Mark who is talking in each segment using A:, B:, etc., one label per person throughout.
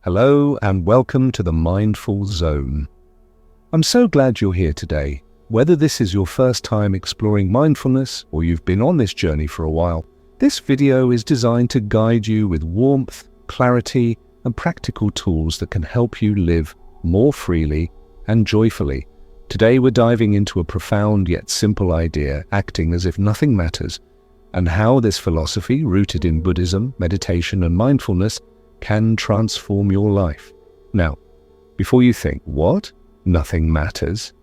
A: Hello and welcome to the Mindful Zone. I'm so glad you're here today. Whether this is your first time exploring mindfulness or you've been on this journey for a while, this video is designed to guide you with warmth, clarity, and practical tools that can help you live more freely and joyfully. Today we're diving into a profound yet simple idea, acting as if nothing matters, and how this philosophy, rooted in Buddhism, meditation, and mindfulness, can transform your life. Now, before you think, what? Nothing matters?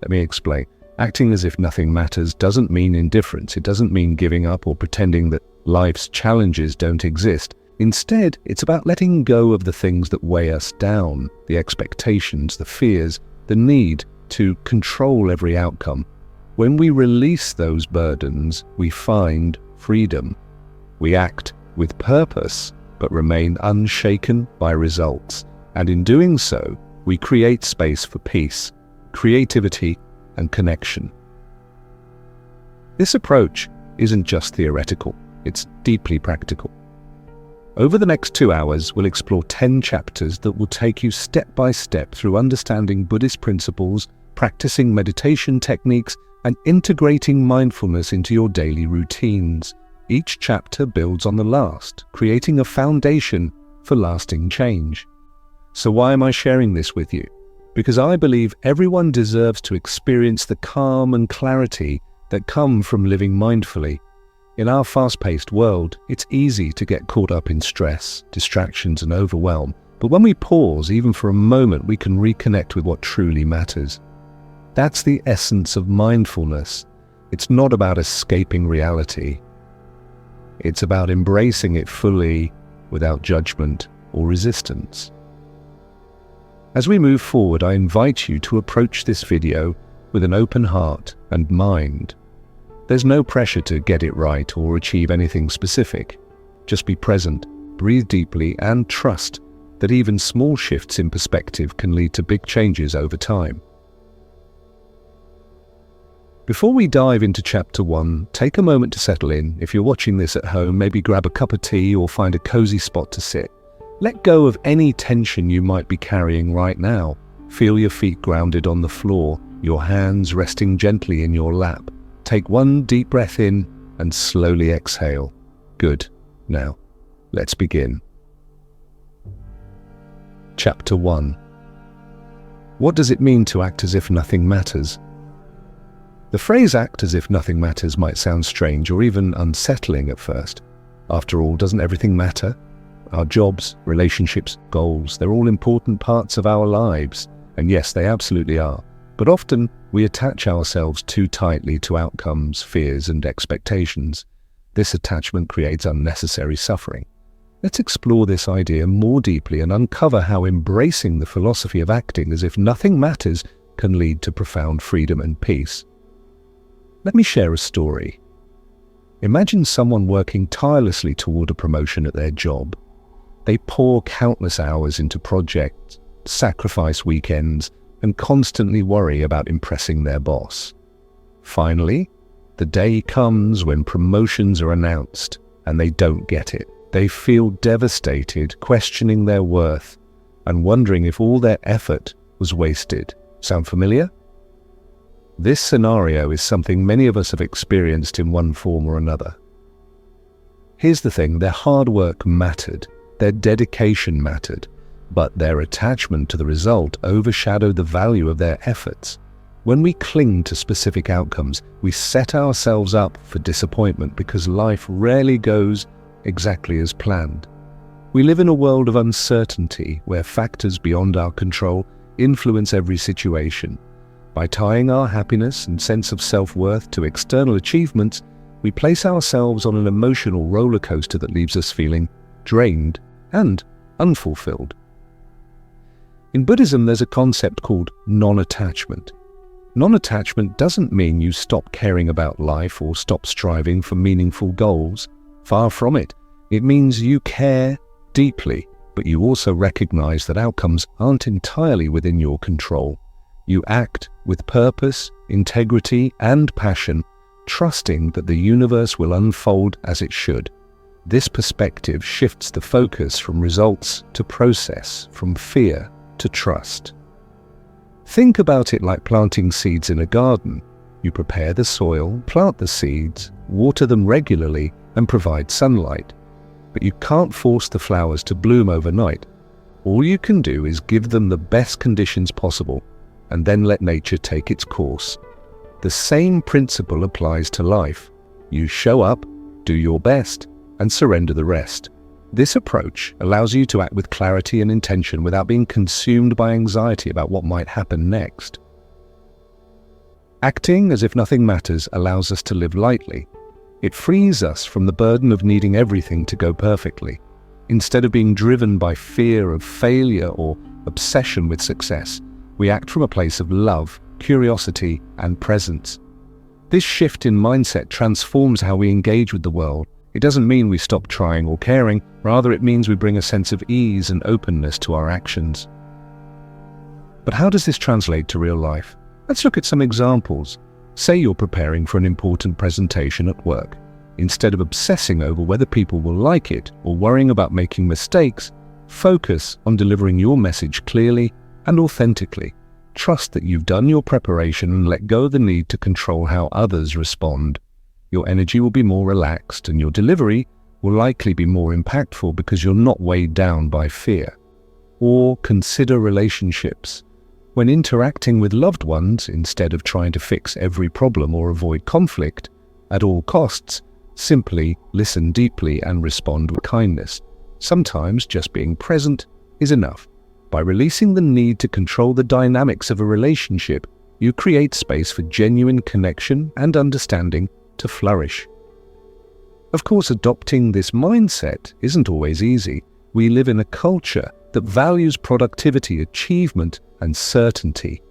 A: Let me explain. Acting as if nothing matters doesn't mean indifference. It doesn't mean giving up or pretending that life's challenges don't exist. Instead, it's about letting go of the things that weigh us down, the expectations, the fears, the need to control every outcome. When we release those burdens, we find freedom. We act with purpose, but remain unshaken by results. And in doing so, we create space for peace, creativity, and connection. This approach isn't just theoretical, it's deeply practical. Over the next 2 hours, we'll explore 10 chapters that will take you step by step through understanding Buddhist principles, practicing meditation techniques, and integrating mindfulness into your daily routines. Each chapter builds on the last, creating a foundation for lasting change. So why am I sharing this with you? Because I believe everyone deserves to experience the calm and clarity that come from living mindfully. In our fast-paced world, it's easy to get caught up in stress, distractions, and overwhelm. But when we pause, even for a moment, we can reconnect with what truly matters. That's the essence of mindfulness. It's not about escaping reality. It's about embracing it fully, without judgment or resistance. As we move forward, I invite you to approach this video with an open heart and mind. There's no pressure to get it right or achieve anything specific. Just be present, breathe deeply, and trust that even small shifts in perspective can lead to big changes over time. Before we dive into Chapter 1, take a moment to settle in. If you're watching this at home, maybe grab a cup of tea or find a cozy spot to sit. Let go of any tension you might be carrying right now. Feel your feet grounded on the floor, your hands resting gently in your lap. Take one deep breath in and slowly exhale. Good. Now, let's begin. Chapter 1. What does it mean to act as if nothing matters? The phrase "act as if nothing matters" might sound strange or even unsettling at first. After all, doesn't everything matter? Our jobs, relationships, goals, they're all important parts of our lives. And yes, they absolutely are. But often, we attach ourselves too tightly to outcomes, fears, and expectations. This attachment creates unnecessary suffering. Let's explore this idea more deeply and uncover how embracing the philosophy of acting as if nothing matters can lead to profound freedom and peace. Let me share a story. Imagine someone working tirelessly toward a promotion at their job. They pour countless hours into projects, sacrifice weekends, and constantly worry about impressing their boss. Finally, the day comes when promotions are announced and they don't get it. They feel devastated, questioning their worth, and wondering if all their effort was wasted. Sound familiar? This scenario is something many of us have experienced in one form or another. Here's the thing, their hard work mattered, their dedication mattered, but their attachment to the result overshadowed the value of their efforts. When we cling to specific outcomes, we set ourselves up for disappointment because life rarely goes exactly as planned. We live in a world of uncertainty where factors beyond our control influence every situation. By tying our happiness and sense of self-worth to external achievements, we place ourselves on an emotional roller coaster that leaves us feeling drained and unfulfilled. In Buddhism, there's a concept called non-attachment. Non-attachment doesn't mean you stop caring about life or stop striving for meaningful goals. Far from it. It means you care deeply, but you also recognize that outcomes aren't entirely within your control. You act with purpose, integrity, and passion, trusting that the universe will unfold as it should. This perspective shifts the focus from results to process, from fear to trust. Think about it like planting seeds in a garden. You prepare the soil, plant the seeds, water them regularly, and provide sunlight. But you can't force the flowers to bloom overnight. All you can do is give them the best conditions possible, and then let nature take its course. The same principle applies to life. You show up, do your best, and surrender the rest. This approach allows you to act with clarity and intention without being consumed by anxiety about what might happen next. Acting as if nothing matters allows us to live lightly. It frees us from the burden of needing everything to go perfectly. Instead of being driven by fear of failure or obsession with success, we act from a place of love, curiosity, and presence. This shift in mindset transforms how we engage with the world. It doesn't mean we stop trying or caring, rather it means we bring a sense of ease and openness to our actions. But how does this translate to real life? Let's look at some examples. Say you're preparing for an important presentation at work. Instead of obsessing over whether people will like it or worrying about making mistakes, focus on delivering your message clearly and authentically. Trust that you've done your preparation and let go of the need to control how others respond. Your energy will be more relaxed and your delivery will likely be more impactful because you're not weighed down by fear. Or consider relationships. When interacting with loved ones, instead of trying to fix every problem or avoid conflict at all costs, simply listen deeply and respond with kindness. Sometimes just being present is enough. By releasing the need to control the dynamics of a relationship, you create space for genuine connection and understanding to flourish. Of course, adopting this mindset isn't always easy. We live in a culture that values productivity, achievement, and certainty.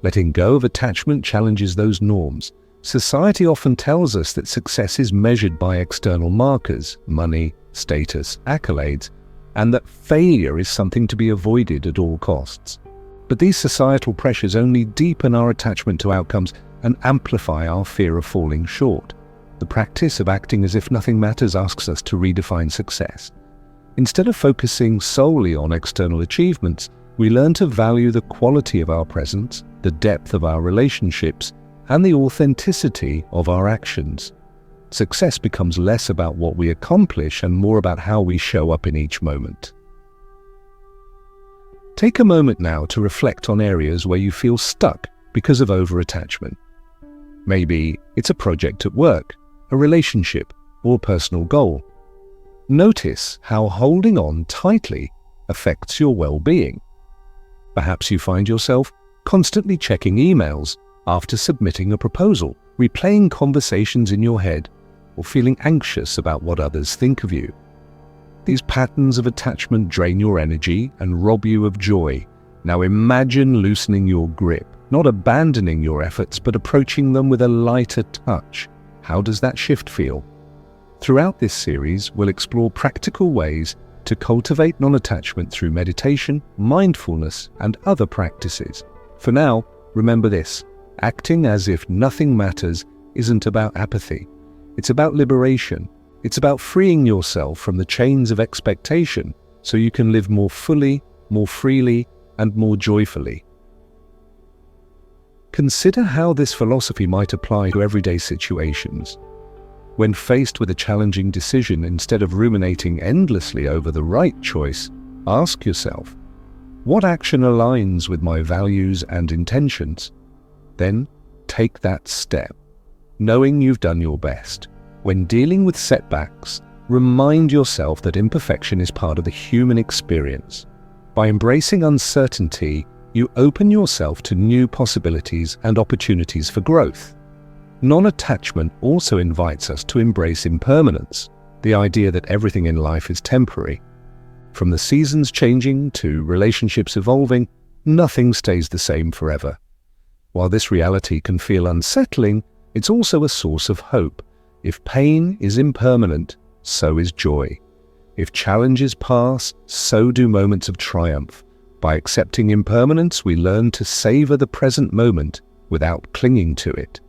A: Letting go of attachment challenges those norms. Society often tells us that success is measured by external markers, money, status, accolades, and that failure is something to be avoided at all costs. But these societal pressures only deepen our attachment to outcomes and amplify our fear of falling short. The practice of acting as if nothing matters asks us to redefine success. Instead of focusing solely on external achievements, we learn to value the quality of our presence, the depth of our relationships, and the authenticity of our actions. Success becomes less about what we accomplish and more about how we show up in each moment. Take a moment now to reflect on areas where you feel stuck because of over-attachment. Maybe it's a project at work, a relationship, or a personal goal. Notice how holding on tightly affects your well-being. Perhaps you find yourself constantly checking emails after submitting a proposal, replaying conversations in your head, or feeling anxious about what others think of you. These patterns of attachment drain your energy and rob you of joy. Now imagine loosening your grip, not abandoning your efforts, but approaching them with a lighter touch. How does that shift feel? Throughout this series, we'll explore practical ways to cultivate non-attachment through meditation, mindfulness, and other practices. For now, remember this: acting as if nothing matters isn't about apathy. It's about liberation. It's about freeing yourself from the chains of expectation so you can live more fully, more freely, and more joyfully. Consider how this philosophy might apply to everyday situations. When faced with a challenging decision, instead of ruminating endlessly over the right choice, ask yourself, what action aligns with my values and intentions? Then take that step, knowing you've done your best. When dealing with setbacks, remind yourself that imperfection is part of the human experience. By embracing uncertainty, you open yourself to new possibilities and opportunities for growth. Non-attachment also invites us to embrace impermanence, the idea that everything in life is temporary. From the seasons changing to relationships evolving, nothing stays the same forever. While this reality can feel unsettling, it's also a source of hope. If pain is impermanent, so is joy. If challenges pass, so do moments of triumph. By accepting impermanence, we learn to savor the present moment without clinging to it.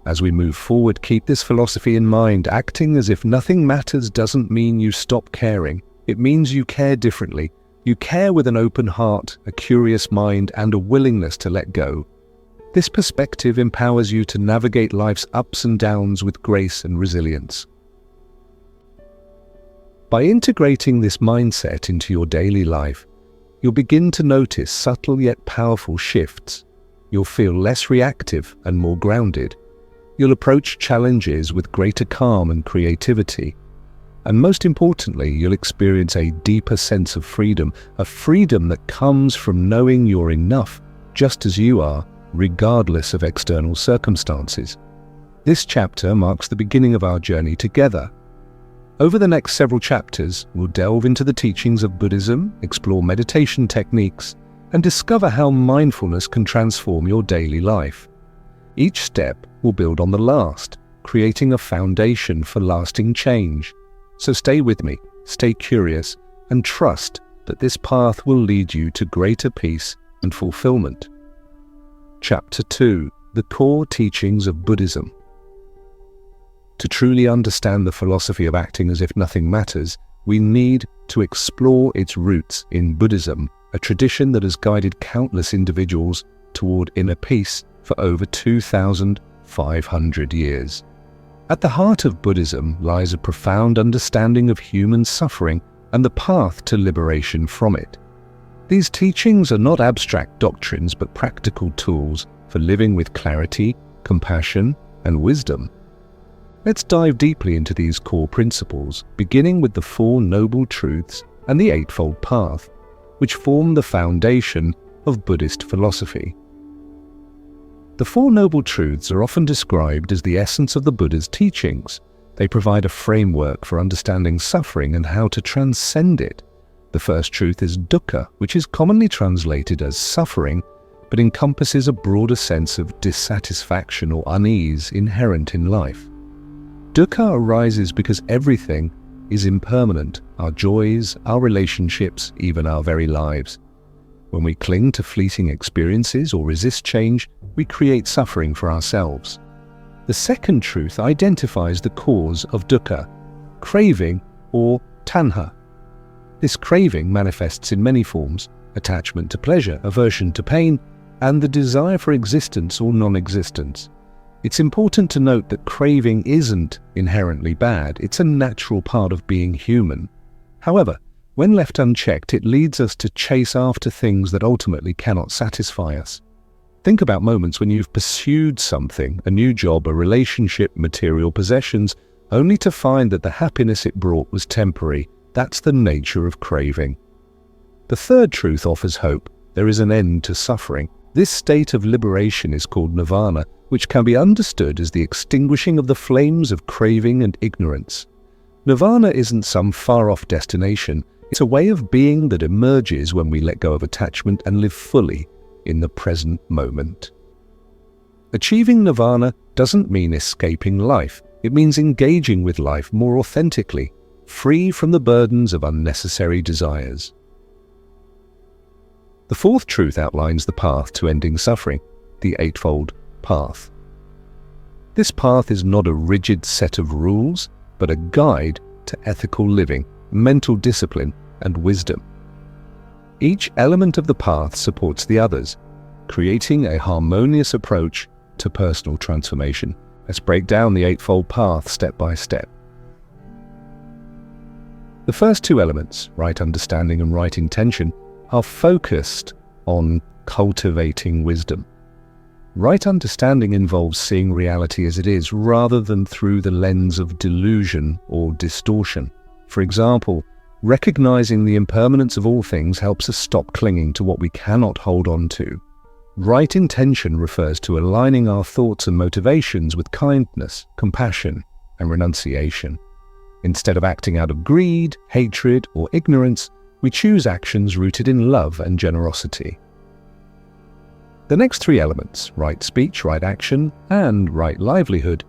A: As we move forward, keep this philosophy in mind. Acting as if nothing matters doesn't mean you stop caring. It means you care differently. You care with an open heart, a curious mind, and a willingness to let go. This perspective empowers you to navigate life's ups and downs with grace and resilience. By integrating this mindset into your daily life, you'll begin to notice subtle yet powerful shifts. You'll feel less reactive and more grounded. You'll approach challenges with greater calm and creativity. And most importantly, you'll experience a deeper sense of freedom, a freedom that comes from knowing you're enough just as you are, regardless of external circumstances. This chapter marks the beginning of our journey together. Over the next several chapters, we'll delve into the teachings of Buddhism, explore meditation techniques, and discover how mindfulness can transform your daily life. Each step will build on the last, creating a foundation for lasting change. So stay with me, stay curious, and trust that this path will lead you to greater peace and fulfillment. Chapter 2: The Core Teachings of Buddhism. To truly understand the philosophy of acting as if nothing matters, we need to explore its roots in Buddhism, a tradition that has guided countless individuals toward inner peace for over 2,500 years. At the heart of Buddhism lies a profound understanding of human suffering and the path to liberation from it. These teachings are not abstract doctrines but practical tools for living with clarity, compassion, and wisdom. Let's dive deeply into these core principles, beginning with the Four Noble Truths and the Eightfold Path, which form the foundation of Buddhist philosophy. The Four Noble Truths are often described as the essence of the Buddha's teachings. They provide a framework for understanding suffering and how to transcend it. The first truth is dukkha, which is commonly translated as suffering, but encompasses a broader sense of dissatisfaction or unease inherent in life. Dukkha arises because everything is impermanent: our joys, our relationships, even our very lives. When we cling to fleeting experiences or resist change, we create suffering for ourselves. The second truth identifies the cause of dukkha, craving or tanha. This craving manifests in many forms: attachment to pleasure, aversion to pain, and the desire for existence or non-existence. It's important to note that craving isn't inherently bad. It's a natural part of being human. However, when left unchecked, it leads us to chase after things that ultimately cannot satisfy us. Think about moments when you've pursued something, a new job, a relationship, material possessions, only to find that the happiness it brought was temporary. That's the nature of craving. The third truth offers hope. There is an end to suffering. This state of liberation is called nirvana, which can be understood as the extinguishing of the flames of craving and ignorance. Nirvana isn't some far-off destination. It's a way of being that emerges when we let go of attachment and live fully in the present moment. Achieving nirvana doesn't mean escaping life. It means engaging with life more authentically, free from the burdens of unnecessary desires. The fourth truth outlines the path to ending suffering, the Eightfold Path. This path is not a rigid set of rules, but a guide to ethical living, mental discipline, and wisdom. Each element of the path supports the others, creating a harmonious approach to personal transformation. Let's break down the Eightfold Path step by step. The first two elements, right understanding and right intention, are focused on cultivating wisdom. Right understanding involves seeing reality as it is, rather than through the lens of delusion or distortion. For example, recognizing the impermanence of all things helps us stop clinging to what we cannot hold on to. Right intention refers to aligning our thoughts and motivations with kindness, compassion, and renunciation. Instead of acting out of greed, hatred, or ignorance, we choose actions rooted in love and generosity. The next three elements, right speech, right action, and right livelihood,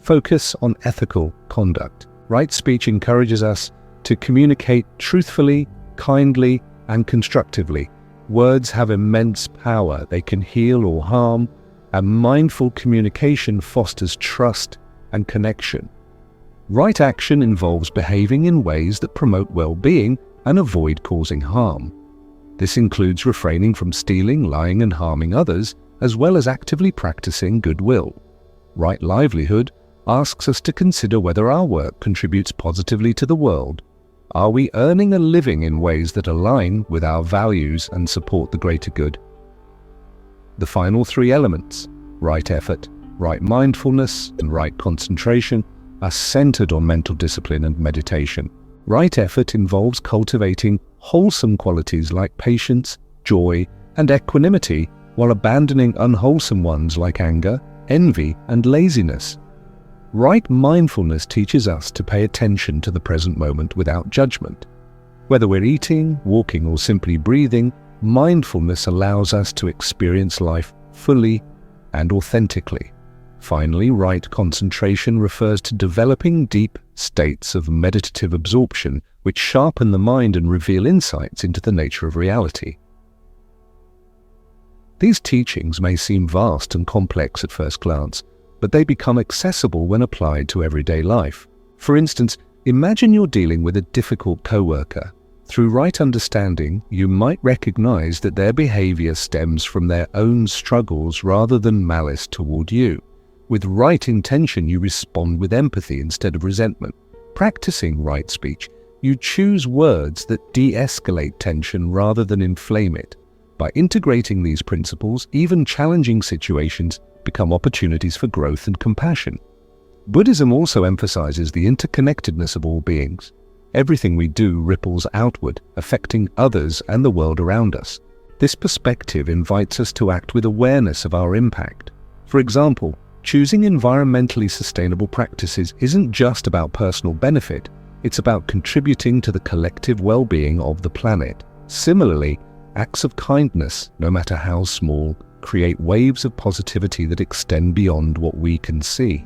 A: focus on ethical conduct. Right speech encourages us to communicate truthfully, kindly, and constructively. Words have immense power. They can heal or harm, and mindful communication fosters trust and connection. Right action involves behaving in ways that promote well-being and avoid causing harm. This includes refraining from stealing, lying, and harming others, as well as actively practicing goodwill. Right livelihood asks us to consider whether our work contributes positively to the world. Are we earning a living in ways that align with our values and support the greater good? The final three elements, right effort, right mindfulness, and right concentration, are centered on mental discipline and meditation. Right effort involves cultivating wholesome qualities like patience, joy, and equanimity, while abandoning unwholesome ones like anger, envy, and laziness. Right mindfulness teaches us to pay attention to the present moment without judgment. Whether we're eating, walking, or simply breathing, mindfulness allows us to experience life fully and authentically. Finally, right concentration refers to developing deep states of meditative absorption which sharpen the mind and reveal insights into the nature of reality. These teachings may seem vast and complex at first glance, but they become accessible when applied to everyday life. For instance, imagine you're dealing with a difficult coworker. Through right understanding, you might recognize that their behavior stems from their own struggles rather than malice toward you. With right intention, you respond with empathy instead of resentment. Practicing right speech, you choose words that de-escalate tension rather than inflame it. By integrating these principles, even challenging situations become opportunities for growth and compassion. Buddhism also emphasizes the interconnectedness of all beings. Everything we do ripples outward, affecting others and the world around us. This perspective invites us to act with awareness of our impact. For example, choosing environmentally sustainable practices isn't just about personal benefit, it's about contributing to the collective well-being of the planet. Similarly, acts of kindness, no matter how small, create waves of positivity that extend beyond what we can see.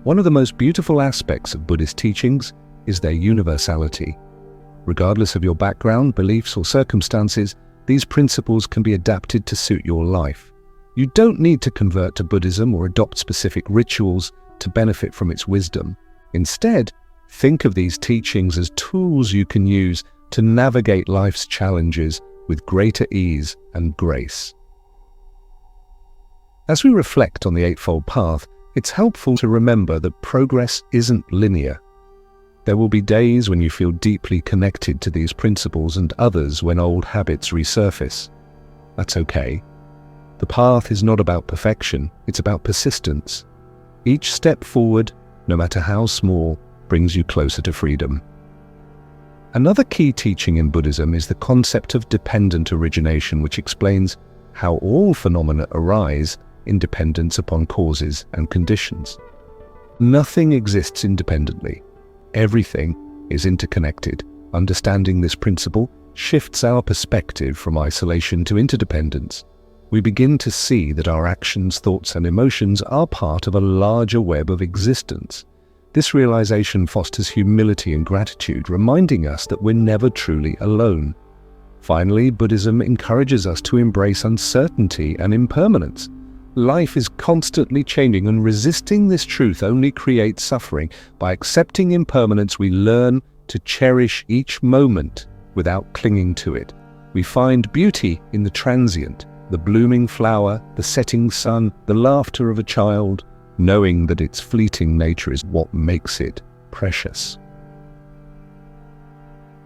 A: One of the most beautiful aspects of Buddhist teachings is their universality. Regardless of your background, beliefs, or circumstances, these principles can be adapted to suit your life. You don't need to convert to Buddhism or adopt specific rituals to benefit from its wisdom. Instead, think of these teachings as tools you can use to navigate life's challenges with greater ease and grace. As we reflect on the Eightfold Path, it's helpful to remember that progress isn't linear. There will be days when you feel deeply connected to these principles and others when old habits resurface. That's okay. The path is not about perfection, it's about persistence. Each step forward, no matter how small, brings you closer to freedom. Another key teaching in Buddhism is the concept of dependent origination, which explains how all phenomena arise in dependence upon causes and conditions. Nothing exists independently. Everything is interconnected. Understanding this principle shifts our perspective from isolation to interdependence. We begin to see that our actions, thoughts, and emotions are part of a larger web of existence. This realization fosters humility and gratitude, reminding us that we're never truly alone. Finally, Buddhism encourages us to embrace uncertainty and impermanence. Life is constantly changing, and resisting this truth only creates suffering. By accepting impermanence, we learn to cherish each moment without clinging to it. We find beauty in the transient, the blooming flower, the setting sun, the laughter of a child, knowing that its fleeting nature is what makes it precious.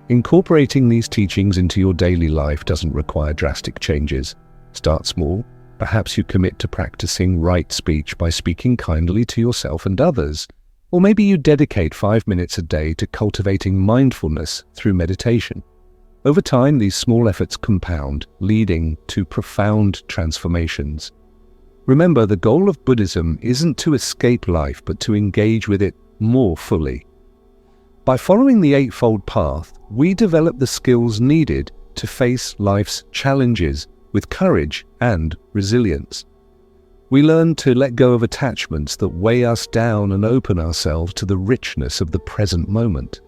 A: Incorporating these teachings into your daily life doesn't require drastic changes. Start small. Perhaps you commit to practicing right speech by speaking kindly to yourself and others. Or maybe you dedicate 5 minutes a day to cultivating mindfulness through meditation. Over time, these small efforts compound, leading to profound transformations. Remember, the goal of Buddhism isn't to escape life, but to engage with it more fully. By following the Eightfold Path, we develop the skills needed to face life's challenges with courage and resilience. We learn to let go of attachments that weigh us down and open ourselves to the richness of the present moment.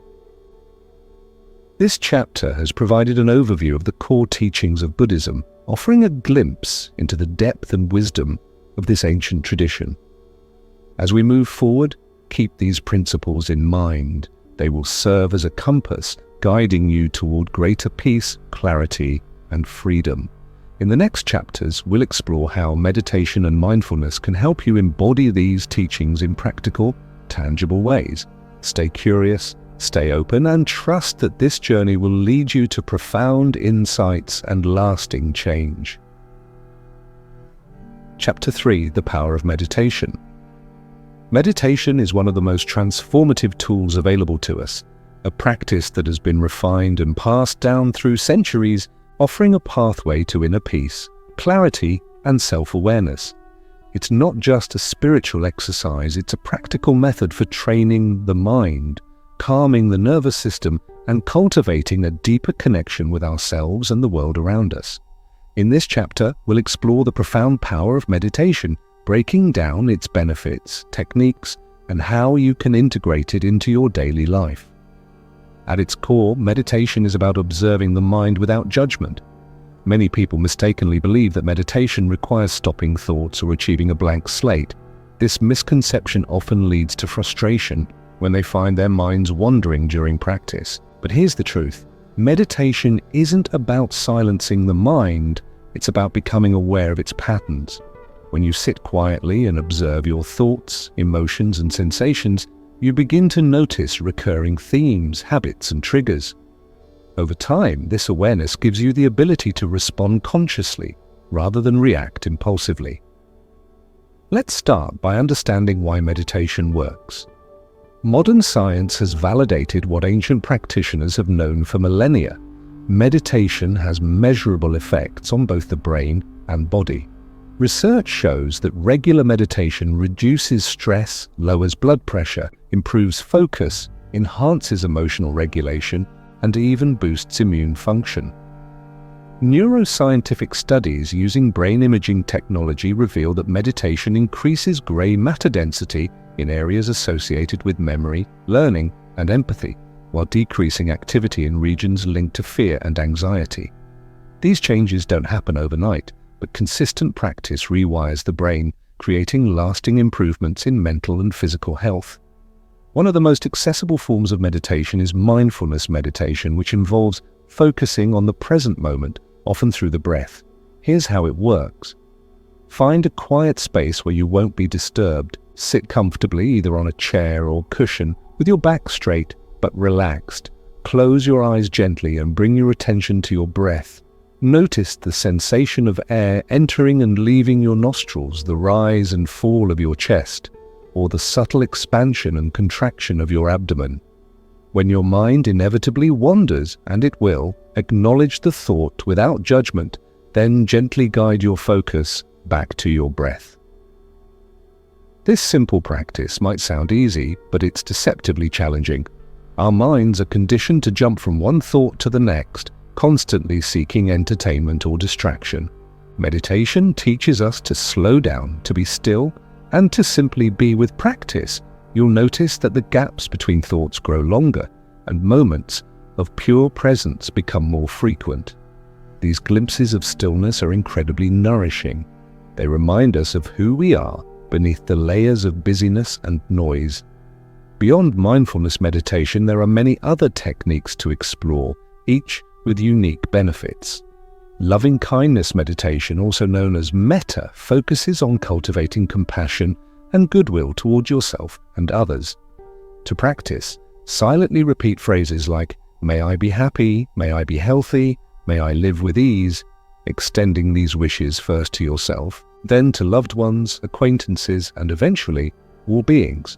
A: This chapter has provided an overview of the core teachings of Buddhism, offering a glimpse into the depth and wisdom of this ancient tradition. As we move forward, keep these principles in mind. They will serve as a compass, guiding you toward greater peace, clarity, and freedom. In the next chapters, we'll explore how meditation and mindfulness can help you embody these teachings in practical, tangible ways. Stay curious, stay open, and trust that this journey will lead you to profound insights and lasting change. Chapter 3: The Power of Meditation. Meditation is one of the most transformative tools available to us, a practice that has been refined and passed down through centuries, offering a pathway to inner peace, clarity, and self-awareness. It's not just a spiritual exercise, it's a practical method for training the mind, calming the nervous system, and cultivating a deeper connection with ourselves and the world around us. In this chapter, we'll explore the profound power of meditation, breaking down its benefits, techniques, and how you can integrate it into your daily life. At its core, meditation is about observing the mind without judgment. Many people mistakenly believe that meditation requires stopping thoughts or achieving a blank slate. This misconception often leads to frustration when they find their minds wandering during practice. But here's the truth. Meditation isn't about silencing the mind, it's about becoming aware of its patterns. When you sit quietly and observe your thoughts, emotions, and sensations, you begin to notice recurring themes, habits, and triggers. Over time, this awareness gives you the ability to respond consciously rather than react impulsively. Let's start by understanding why meditation works. Modern science has validated what ancient practitioners have known for millennia. Meditation has measurable effects on both the brain and body. Research shows that regular meditation reduces stress, lowers blood pressure, improves focus, enhances emotional regulation, and even boosts immune function. Neuroscientific studies using brain imaging technology reveal that meditation increases gray matter density in areas associated with memory, learning, and empathy, while decreasing activity in regions linked to fear and anxiety. These changes don't happen overnight, but consistent practice rewires the brain, creating lasting improvements in mental and physical health. One of the most accessible forms of meditation is mindfulness meditation, which involves focusing on the present moment, often through the breath. Here's how it works. Find a quiet space where you won't be disturbed. Sit comfortably, either on a chair or cushion, with your back straight but relaxed. Close your eyes gently and bring your attention to your breath. Notice the sensation of air entering and leaving your nostrils, the rise and fall of your chest, or the subtle expansion and contraction of your abdomen. When your mind inevitably wanders, and it will, acknowledge the thought without judgment, then gently guide your focus back to your breath. This simple practice might sound easy, but it's deceptively challenging. Our minds are conditioned to jump from one thought to the next, constantly seeking entertainment or distraction. Meditation teaches us to slow down, to be still, and to simply be. With practice, you'll notice that the gaps between thoughts grow longer, and moments of pure presence become more frequent. These glimpses of stillness are incredibly nourishing. They remind us of who we are beneath the layers of busyness and noise. Beyond mindfulness meditation, there are many other techniques to explore, each with unique benefits. Loving kindness meditation, also known as metta, focuses on cultivating compassion and goodwill towards yourself and others. To practice, silently repeat phrases like, "May I be happy, may I be healthy, may I live with ease," extending these wishes first to yourself, then to loved ones, acquaintances, and eventually all beings.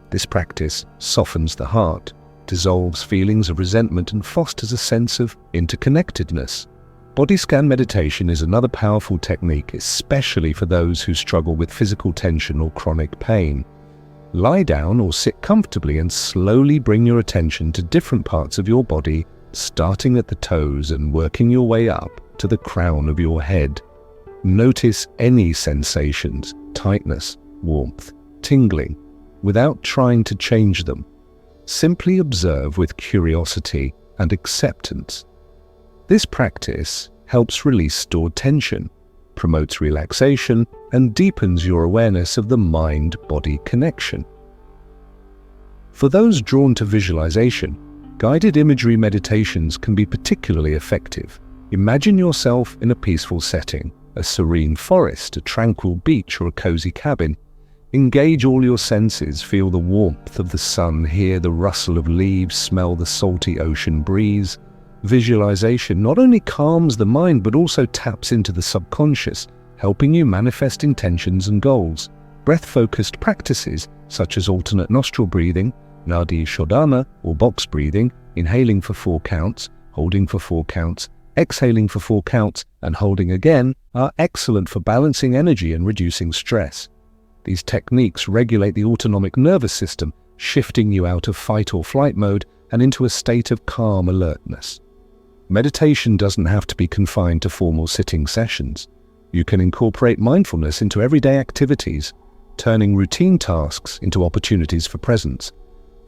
A: This practice softens the heart, dissolves feelings of resentment, and fosters a sense of interconnectedness. Body scan meditation is another powerful technique, especially for those who struggle with physical tension or chronic pain. Lie down or sit comfortably and slowly bring your attention to different parts of your body, starting at the toes and working your way up to the crown of your head. Notice any sensations, tightness, warmth, tingling, without trying to change them. Simply observe with curiosity and acceptance. This practice helps release stored tension, promotes relaxation, and deepens your awareness of the mind-body connection. For those drawn to visualization, guided imagery meditations can be particularly effective. Imagine yourself in a peaceful setting, a serene forest, a tranquil beach, or a cozy cabin. Engage all your senses, feel the warmth of the sun, hear the rustle of leaves, smell the salty ocean breeze. Visualization not only calms the mind but also taps into the subconscious, helping you manifest intentions and goals. Breath-focused practices such as alternate nostril breathing, nadi shodhana or box breathing, inhaling for 4 counts, holding for 4 counts, exhaling for 4 counts, and holding again, are excellent for balancing energy and reducing stress. These techniques regulate the autonomic nervous system, shifting you out of fight or flight mode and into a state of calm alertness. Meditation doesn't have to be confined to formal sitting sessions. You can incorporate mindfulness into everyday activities, turning routine tasks into opportunities for presence.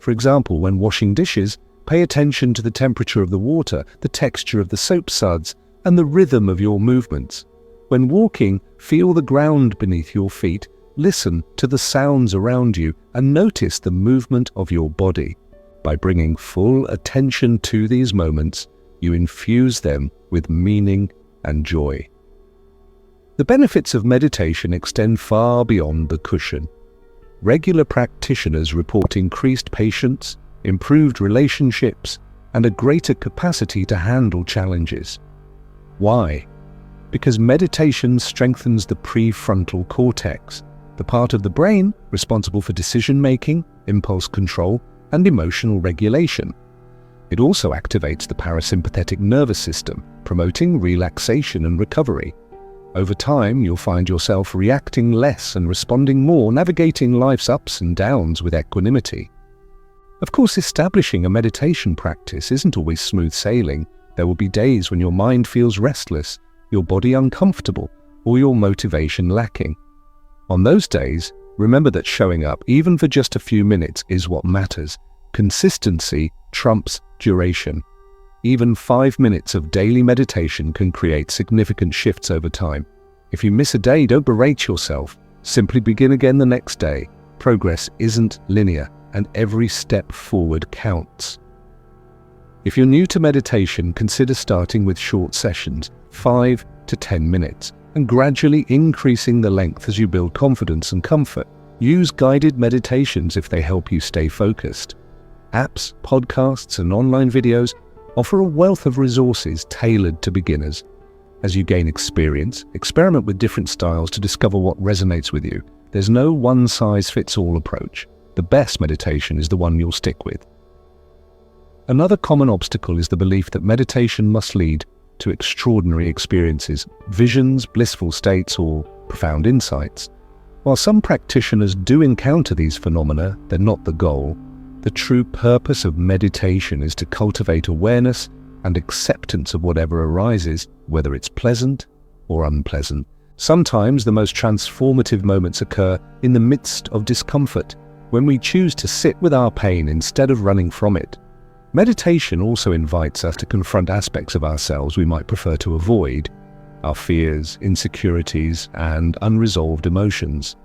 A: For example, when washing dishes, pay attention to the temperature of the water, the texture of the soap suds, and the rhythm of your movements. When walking, feel the ground beneath your feet, listen to the sounds around you, and notice the movement of your body. By bringing full attention to these moments, you infuse them with meaning and joy. The benefits of meditation extend far beyond the cushion. Regular practitioners report increased patience, improved relationships, and a greater capacity to handle challenges. Why? Because meditation strengthens the prefrontal cortex, the part of the brain responsible for decision-making, impulse control, and emotional regulation. It also activates the parasympathetic nervous system, promoting relaxation and recovery. Over time, you'll find yourself reacting less and responding more, navigating life's ups and downs with equanimity. Of course, establishing a meditation practice isn't always smooth sailing. There will be days when your mind feels restless, your body uncomfortable, or your motivation lacking. On those days, remember that showing up, even for just a few minutes, is what matters. Consistency trumps duration. Even 5 minutes of daily meditation can create significant shifts over time. If you miss a day, don't berate yourself. Simply begin again the next day. Progress isn't linear, and every step forward counts. If you're new to meditation, consider starting with short sessions, 5 to 10 minutes, and gradually increasing the length as you build confidence and comfort. Use guided meditations if they help you stay focused. Apps, podcasts, and online videos offer a wealth of resources tailored to beginners. As you gain experience, experiment with different styles to discover what resonates with you. There's no one-size-fits-all approach. The best meditation is the one you'll stick with. Another common obstacle is the belief that meditation must lead to extraordinary experiences, visions, blissful states, or profound insights. While some practitioners do encounter these phenomena, they're not the goal. The true purpose of meditation is to cultivate awareness and acceptance of whatever arises, whether it's pleasant or unpleasant. Sometimes the most transformative moments occur in the midst of discomfort, when we choose to sit with our pain instead of running from it. Meditation also invites us to confront aspects of ourselves we might prefer to avoid, our fears, insecurities, and unresolved emotions.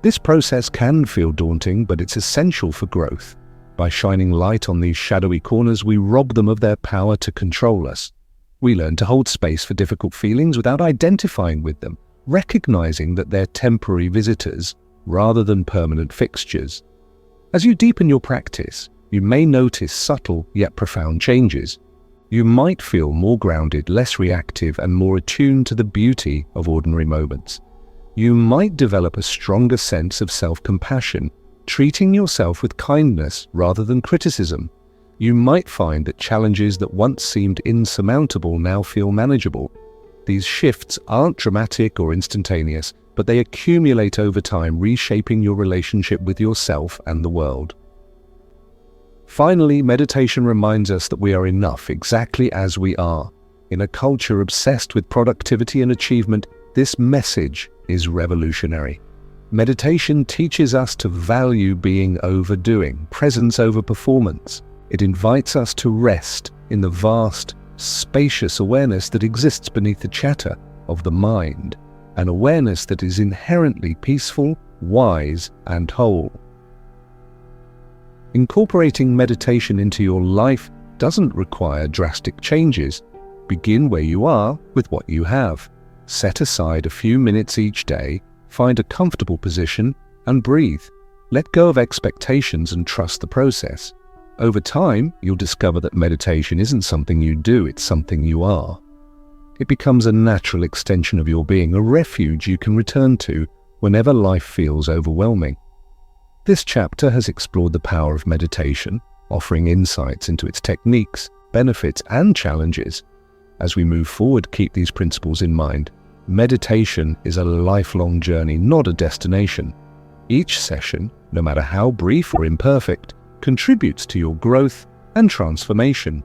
A: This process can feel daunting, but it's essential for growth. By shining light on these shadowy corners, we rob them of their power to control us. We learn to hold space for difficult feelings without identifying with them, recognizing that they're temporary visitors rather than permanent fixtures. As you deepen your practice, you may notice subtle yet profound changes. You might feel more grounded, less reactive, and more attuned to the beauty of ordinary moments. You might develop a stronger sense of self-compassion, treating yourself with kindness rather than criticism. You might find that challenges that once seemed insurmountable now feel manageable. These shifts aren't dramatic or instantaneous, but they accumulate over time, reshaping your relationship with yourself and the world. Finally, meditation reminds us that we are enough exactly as we are. In a culture obsessed with productivity and achievement, this message is revolutionary. Meditation teaches us to value being over doing, presence over performance. It invites us to rest in the vast, spacious awareness that exists beneath the chatter of the mind. an awareness that is inherently peaceful, wise, and whole. Incorporating meditation into your life doesn't require drastic changes. Begin where you are with what you have. Set aside a few minutes each day, find a comfortable position, and breathe. Let go of expectations and trust the process. Over time, you'll discover that meditation isn't something you do, it's something you are. It becomes a natural extension of your being, a refuge you can return to whenever life feels overwhelming. This chapter has explored the power of meditation, offering insights into its techniques, benefits, and challenges. As we move forward, keep these principles in mind. Meditation is a lifelong journey, not a destination. Each session, no matter how brief or imperfect, contributes to your growth and transformation.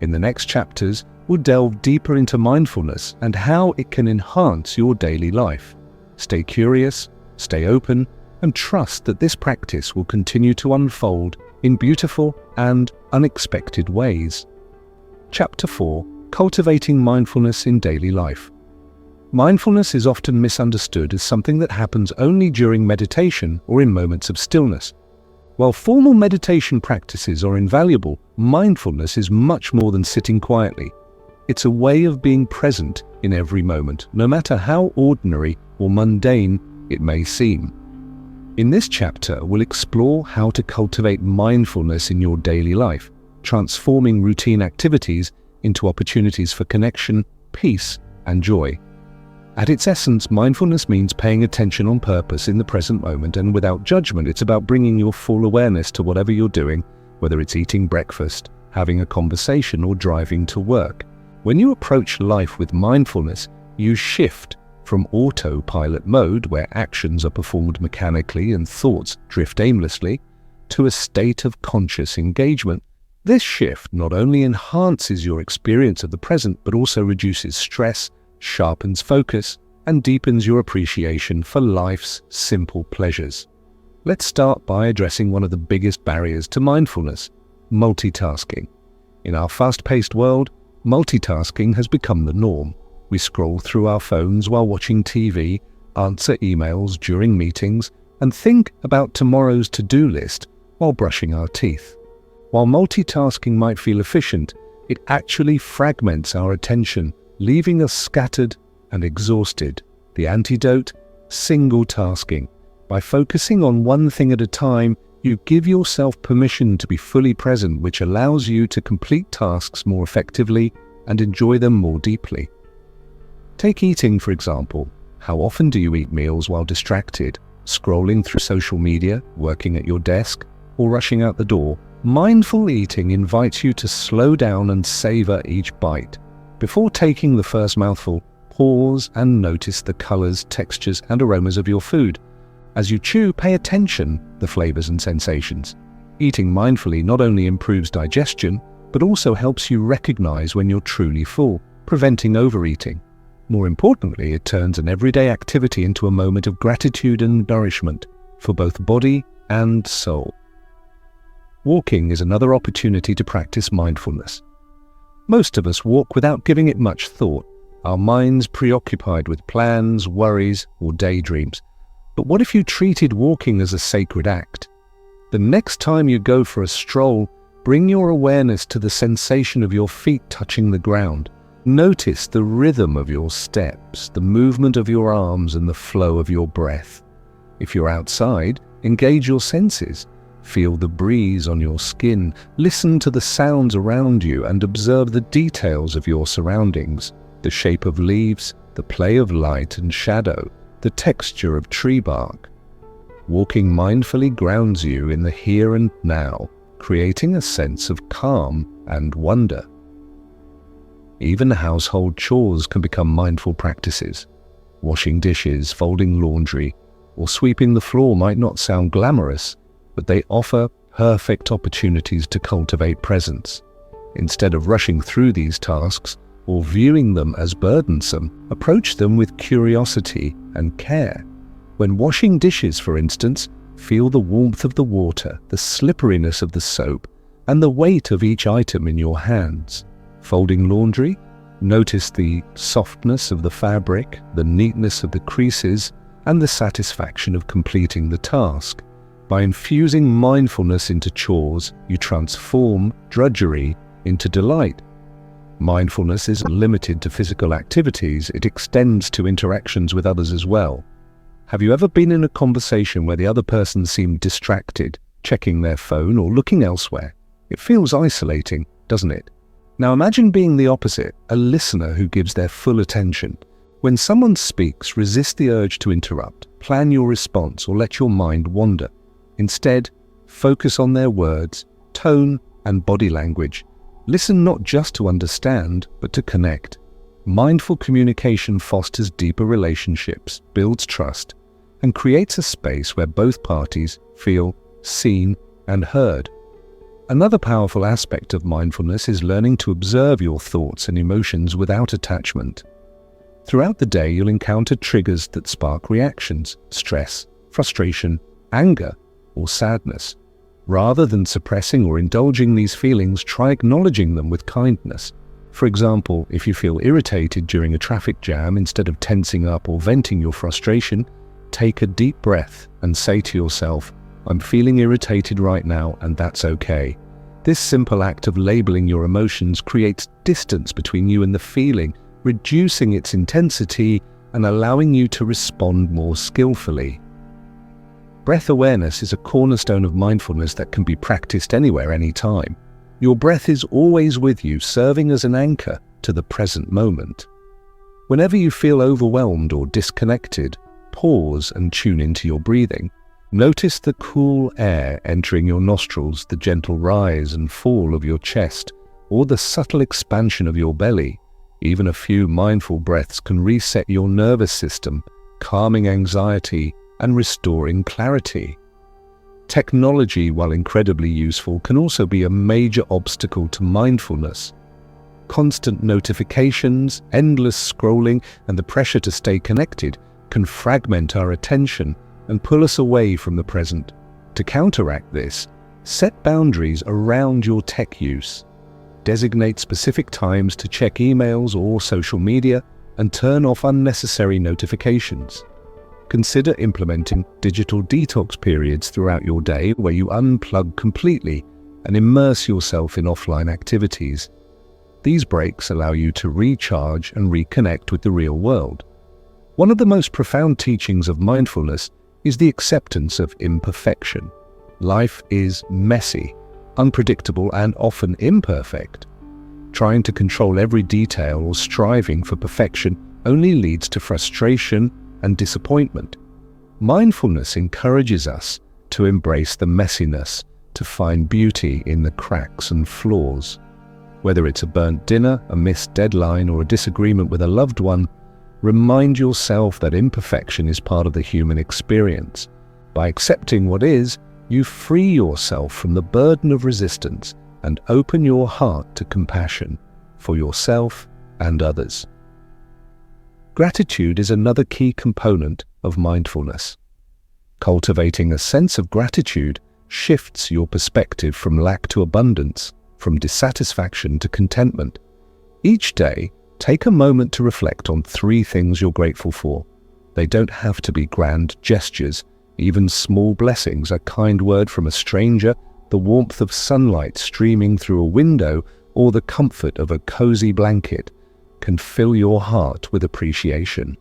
A: In the next chapters, we'll delve deeper into mindfulness and how it can enhance your daily life. Stay curious, stay open, and trust that this practice will continue to unfold in beautiful and unexpected ways. Chapter 4: Cultivating Mindfulness in Daily Life. Mindfulness is often misunderstood as something that happens only during meditation or in moments of stillness. While formal meditation practices are invaluable, mindfulness is much more than sitting quietly. It's a way of being present in every moment, no matter how ordinary or mundane it may seem. In this chapter, we'll explore how to cultivate mindfulness in your daily life, transforming routine activities into opportunities for connection, peace, and joy. At its essence, mindfulness means paying attention on purpose in the present moment and without judgment. It's about bringing your full awareness to whatever you're doing, whether it's eating breakfast, having a conversation, or driving to work. When you approach life with mindfulness, you shift from autopilot mode, where actions are performed mechanically and thoughts drift aimlessly, to a state of conscious engagement. This shift not only enhances your experience of the present, but also reduces stress, sharpens focus, and deepens your appreciation for life's simple pleasures. Let's start by addressing one of the biggest barriers to mindfulness: multitasking. In our fast-paced world, multitasking has become the norm. We scroll through our phones while watching TV, answer emails during meetings, and think about tomorrow's to-do list while brushing our teeth. While multitasking might feel efficient, it actually fragments our attention, leaving us scattered and exhausted. The antidote: single tasking. By focusing on one thing at a time, you give yourself permission to be fully present, which allows you to complete tasks more effectively and enjoy them more deeply. Take eating, for example. How often do you eat meals while distracted, scrolling through social media, working at your desk, or rushing out the door? Mindful eating invites you to slow down and savor each bite. Before taking the first mouthful, pause and notice the colors, textures, and aromas of your food. As you chew, pay attention to the flavors and sensations. Eating mindfully not only improves digestion, but also helps you recognize when you're truly full, preventing overeating. More importantly, it turns an everyday activity into a moment of gratitude and nourishment for both body and soul. Walking is another opportunity to practice mindfulness. Most of us walk without giving it much thought, our minds preoccupied with plans, worries, or daydreams. But what if you treated walking as a sacred act? The next time you go for a stroll, bring your awareness to the sensation of your feet touching the ground. Notice the rhythm of your steps, the movement of your arms, and the flow of your breath. If you're outside, engage your senses. Feel the breeze on your skin, listen to the sounds around you, and observe the details of your surroundings: the shape of leaves, the play of light and shadow, the texture of tree bark. Walking mindfully grounds you in the here and now, creating a sense of calm and wonder. Even household chores can become mindful practices. Washing dishes, folding laundry, or sweeping the floor might not sound glamorous, but they offer perfect opportunities to cultivate presence. Instead of rushing through these tasks or viewing them as burdensome, approach them with curiosity and care. When washing dishes, for instance, feel the warmth of the water, the slipperiness of the soap, and the weight of each item in your hands. Folding laundry, Notice the softness of the fabric, the neatness of the creases, and the satisfaction of completing the task. By infusing mindfulness into chores, you transform drudgery into delight. Mindfulness isn't limited to physical activities, it extends to interactions with others as well. Have you ever been in a conversation where the other person seemed distracted, checking their phone or looking elsewhere? It feels isolating, doesn't it? Now imagine being the opposite, a listener who gives their full attention. When someone speaks, resist the urge to interrupt, plan your response, or let your mind wander. Instead, focus on their words, tone, and body language. Listen not just to understand, but to connect. Mindful communication fosters deeper relationships, builds trust, and creates a space where both parties feel seen and heard. Another powerful aspect of mindfulness is learning to observe your thoughts and emotions without attachment. Throughout the day, you'll encounter triggers that spark reactions, stress, frustration, anger, or sadness. Rather than suppressing or indulging these feelings, try acknowledging them with kindness. For example, if you feel irritated during a traffic jam, instead of tensing up or venting your frustration, take a deep breath and say to yourself, "I'm feeling irritated right now, and that's okay." This simple act of labeling your emotions creates distance between you and the feeling, reducing its intensity and allowing you to respond more skillfully. Breath awareness is a cornerstone of mindfulness that can be practiced anywhere, anytime. Your breath is always with you, serving as an anchor to the present moment. Whenever you feel overwhelmed or disconnected, pause and tune into your breathing. Notice the cool air entering your nostrils, the gentle rise and fall of your chest, or the subtle expansion of your belly. Even a few mindful breaths can reset your nervous system, calming anxiety and restoring clarity. Technology, while incredibly useful, can also be a major obstacle to mindfulness. Constant notifications, endless scrolling, and the pressure to stay connected can fragment our attention and pull us away from the present. To counteract this, set boundaries around your tech use. Designate specific times to check emails or social media and turn off unnecessary notifications. Consider implementing digital detox periods throughout your day where you unplug completely and immerse yourself in offline activities. These breaks allow you to recharge and reconnect with the real world. One of the most profound teachings of mindfulness is the acceptance of imperfection. Life is messy, unpredictable, and often imperfect. Trying to control every detail or striving for perfection only leads to frustration and disappointment. Mindfulness encourages us to embrace the messiness, to find beauty in the cracks and flaws. Whether it's a burnt dinner, a missed deadline, or a disagreement with a loved one, remind yourself that imperfection is part of the human experience. By accepting what is, you free yourself from the burden of resistance and open your heart to compassion for yourself and others. Gratitude is another key component of mindfulness. Cultivating a sense of gratitude shifts your perspective from lack to abundance, from dissatisfaction to contentment. Each day, take a moment to reflect on 3 things you're grateful for. They don't have to be grand gestures. Even small blessings, a kind word from a stranger, the warmth of sunlight streaming through a window, or the comfort of a cozy blanket, can fill your heart with appreciation.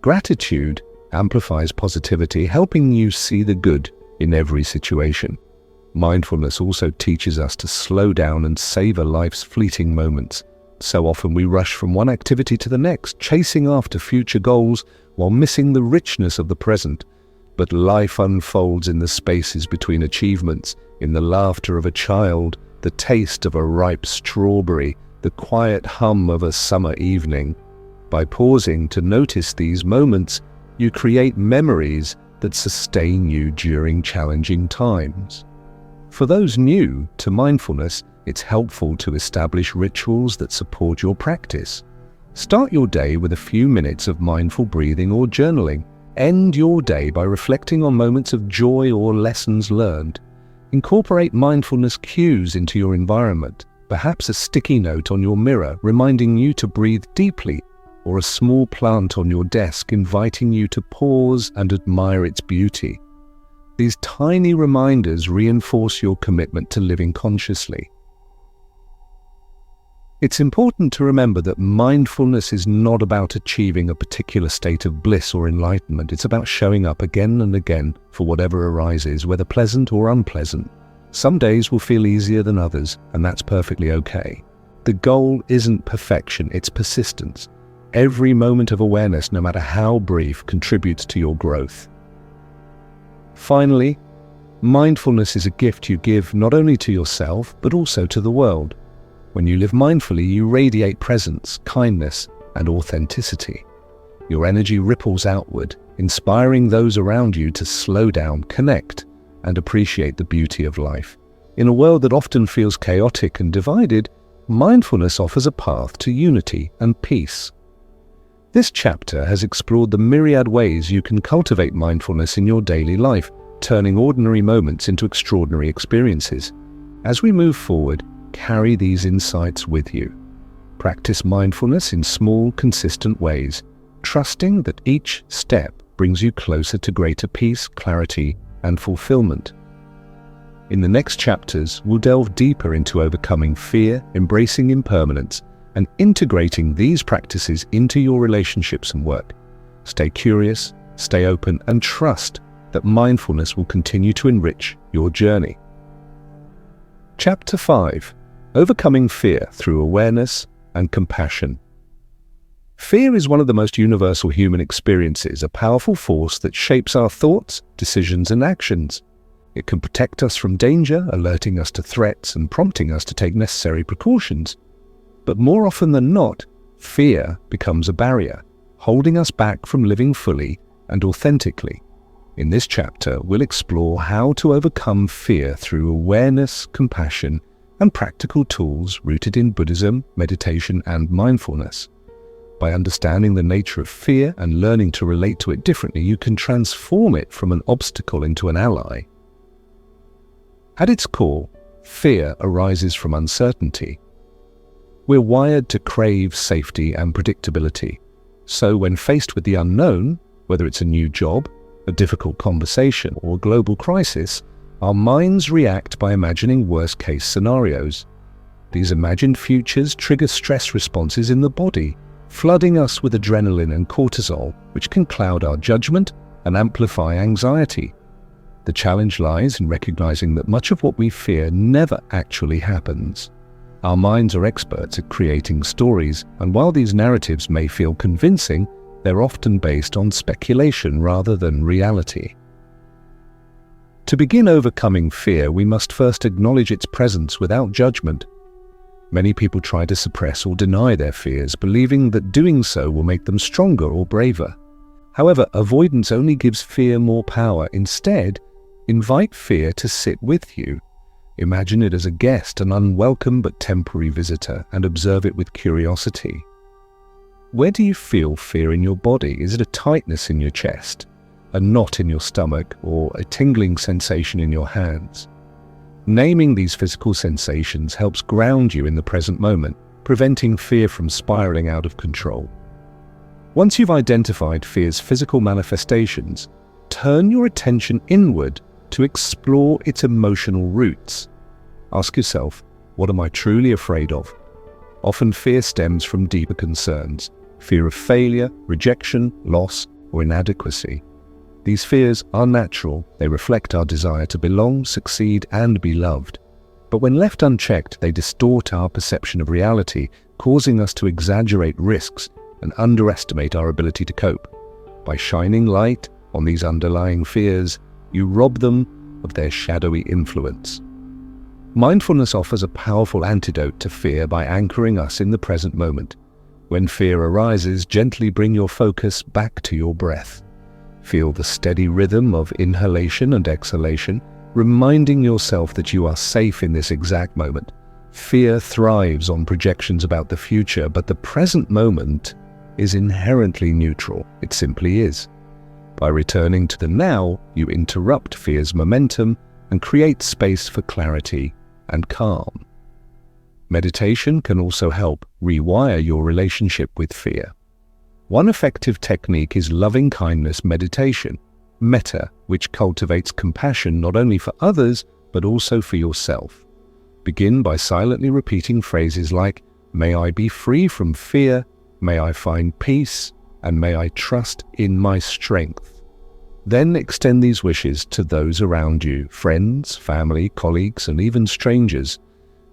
A: Gratitude amplifies positivity, helping you see the good in every situation. Mindfulness also teaches us to slow down and savor life's fleeting moments. So often we rush from one activity to the next, chasing after future goals while missing the richness of the present. But life unfolds in the spaces between achievements, in the laughter of a child, the taste of a ripe strawberry, the quiet hum of a summer evening. By pausing to notice these moments, you create memories that sustain you during challenging times. For those new to mindfulness, it's helpful to establish rituals that support your practice. Start your day with a few minutes of mindful breathing or journaling. End your day by reflecting on moments of joy or lessons learned. Incorporate mindfulness cues into your environment. perhaps a sticky note on your mirror reminding you to breathe deeply, or a small plant on your desk inviting you to pause and admire its beauty. These tiny reminders reinforce your commitment to living consciously. It's important to remember that mindfulness is not about achieving a particular state of bliss or enlightenment. It's about showing up again and again for whatever arises, whether pleasant or unpleasant. Some days will feel easier than others, and that's perfectly okay. The goal isn't perfection, it's persistence. Every moment of awareness, no matter how brief, contributes to your growth. Finally, mindfulness is a gift you give not only to yourself, but also to the world. When you live mindfully, you radiate presence, kindness, and authenticity. Your energy ripples outward, inspiring those around you to slow down, connect, and appreciate the beauty of life. In a world that often feels chaotic and divided, mindfulness offers a path to unity and peace. This chapter has explored the myriad ways you can cultivate mindfulness in your daily life, turning ordinary moments into extraordinary experiences. As we move forward, carry these insights with you. Practice mindfulness in small, consistent ways, trusting that each step brings you closer to greater peace, clarity, and fulfillment. In the next chapters, we'll delve deeper into overcoming fear, embracing impermanence, and integrating these practices into your relationships and work. Stay curious, stay open, and trust that mindfulness will continue to enrich your journey. Chapter 5. Overcoming fear through awareness and compassion. Fear is one of the most universal human experiences, a powerful force that shapes our thoughts, decisions, and actions. It can protect us from danger, alerting us to threats and prompting us to take necessary precautions. But more often than not, fear becomes a barrier, holding us back from living fully and authentically. In this chapter, we'll explore how to overcome fear through awareness, compassion, and practical tools rooted in Buddhism, meditation, and mindfulness. By understanding the nature of fear and learning to relate to it differently, you can transform it from an obstacle into an ally. At its core, fear arises from uncertainty. We're wired to crave safety and predictability. So when faced with the unknown, whether it's a new job, a difficult conversation, or a global crisis, our minds react by imagining worst-case scenarios. These imagined futures trigger stress responses in the body, flooding us with adrenaline and cortisol, which can cloud our judgment and amplify anxiety. The challenge lies in recognizing that much of what we fear never actually happens. Our minds are experts at creating stories, and while these narratives may feel convincing, they're often based on speculation rather than reality. To begin overcoming fear, we must first acknowledge its presence without judgment. Many people try to suppress or deny their fears, believing that doing so will make them stronger or braver. However, avoidance only gives fear more power. Instead, invite fear to sit with you. Imagine it as a guest, an unwelcome but temporary visitor, and observe it with curiosity. Where do you feel fear in your body? Is it a tightness in your chest, a knot in your stomach, or a tingling sensation in your hands? Naming these physical sensations helps ground you in the present moment, preventing fear from spiraling out of control. Once you've identified fear's physical manifestations, turn your attention inward to explore its emotional roots. Ask yourself, what am I truly afraid of? Often fear stems from deeper concerns, fear of failure, rejection, loss, or inadequacy. These fears are natural. They reflect our desire to belong, succeed, and be loved. But when left unchecked, they distort our perception of reality, causing us to exaggerate risks and underestimate our ability to cope. By shining light on these underlying fears, you rob them of their shadowy influence. Mindfulness offers a powerful antidote to fear by anchoring us in the present moment. When fear arises, gently bring your focus back to your breath. Feel the steady rhythm of inhalation and exhalation, reminding yourself that you are safe in this exact moment. Fear thrives on projections about the future, but the present moment is inherently neutral. It simply is. By returning to the now, you interrupt fear's momentum and create space for clarity and calm. Meditation can also help rewire your relationship with fear. One effective technique is loving-kindness meditation, metta, which cultivates compassion not only for others, but also for yourself. Begin by silently repeating phrases like, "May I be free from fear, may I find peace, and may I trust in my strength." Then extend these wishes to those around you, friends, family, colleagues, and even strangers.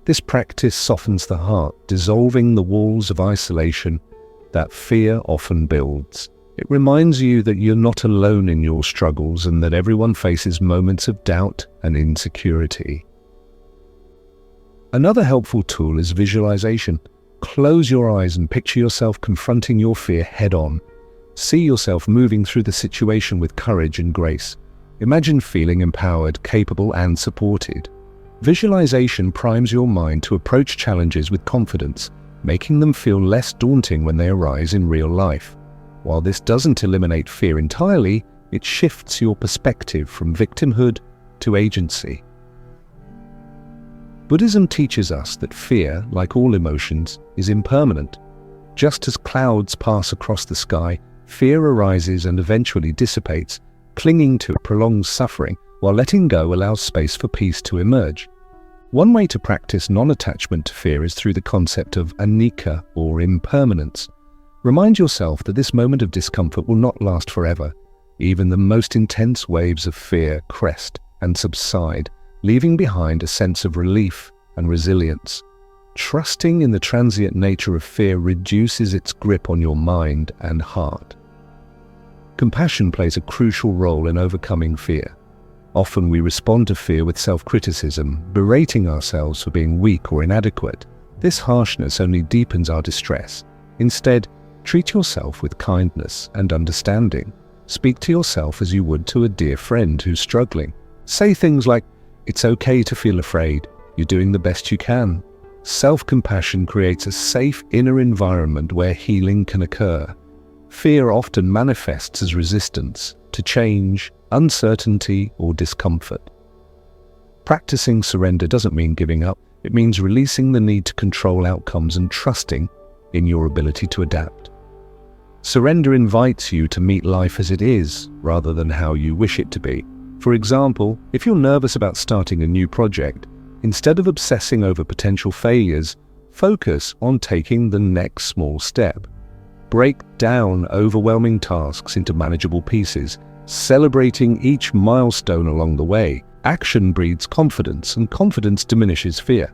A: This practice softens the heart, dissolving the walls of isolation that fear often builds. It reminds you that you're not alone in your struggles and that everyone faces moments of doubt and insecurity. Another helpful tool is visualization. Close your eyes and picture yourself confronting your fear head-on. See yourself moving through the situation with courage and grace. Imagine feeling empowered, capable, and supported. Visualization primes your mind to approach challenges with confidence, making them feel less daunting when they arise in real life. While this doesn't eliminate fear entirely, it shifts your perspective from victimhood to agency. Buddhism teaches us that fear, like all emotions, is impermanent. Just as clouds pass across the sky, fear arises and eventually dissipates. Clinging to it prolongs suffering, while letting go allows space for peace to emerge. One way to practice non-attachment to fear is through the concept of anicca, or impermanence. Remind yourself that this moment of discomfort will not last forever. Even the most intense waves of fear crest and subside, leaving behind a sense of relief and resilience. Trusting in the transient nature of fear reduces its grip on your mind and heart. Compassion plays a crucial role in overcoming fear. Often we respond to fear with self-criticism, berating ourselves for being weak or inadequate. This harshness only deepens our distress. Instead, treat yourself with kindness and understanding. Speak to yourself as you would to a dear friend who's struggling. Say things like, "It's okay to feel afraid. You're doing the best you can." Self-compassion creates a safe inner environment where healing can occur. Fear often manifests as resistance to change, uncertainty, or discomfort. Practicing surrender doesn't mean giving up. It means releasing the need to control outcomes and trusting in your ability to adapt. Surrender invites you to meet life as it is, rather than how you wish it to be. For example, if you're nervous about starting a new project, instead of obsessing over potential failures, focus on taking the next small step. Break down overwhelming tasks into manageable pieces, celebrating each milestone along the way. Action breeds confidence, and confidence diminishes fear.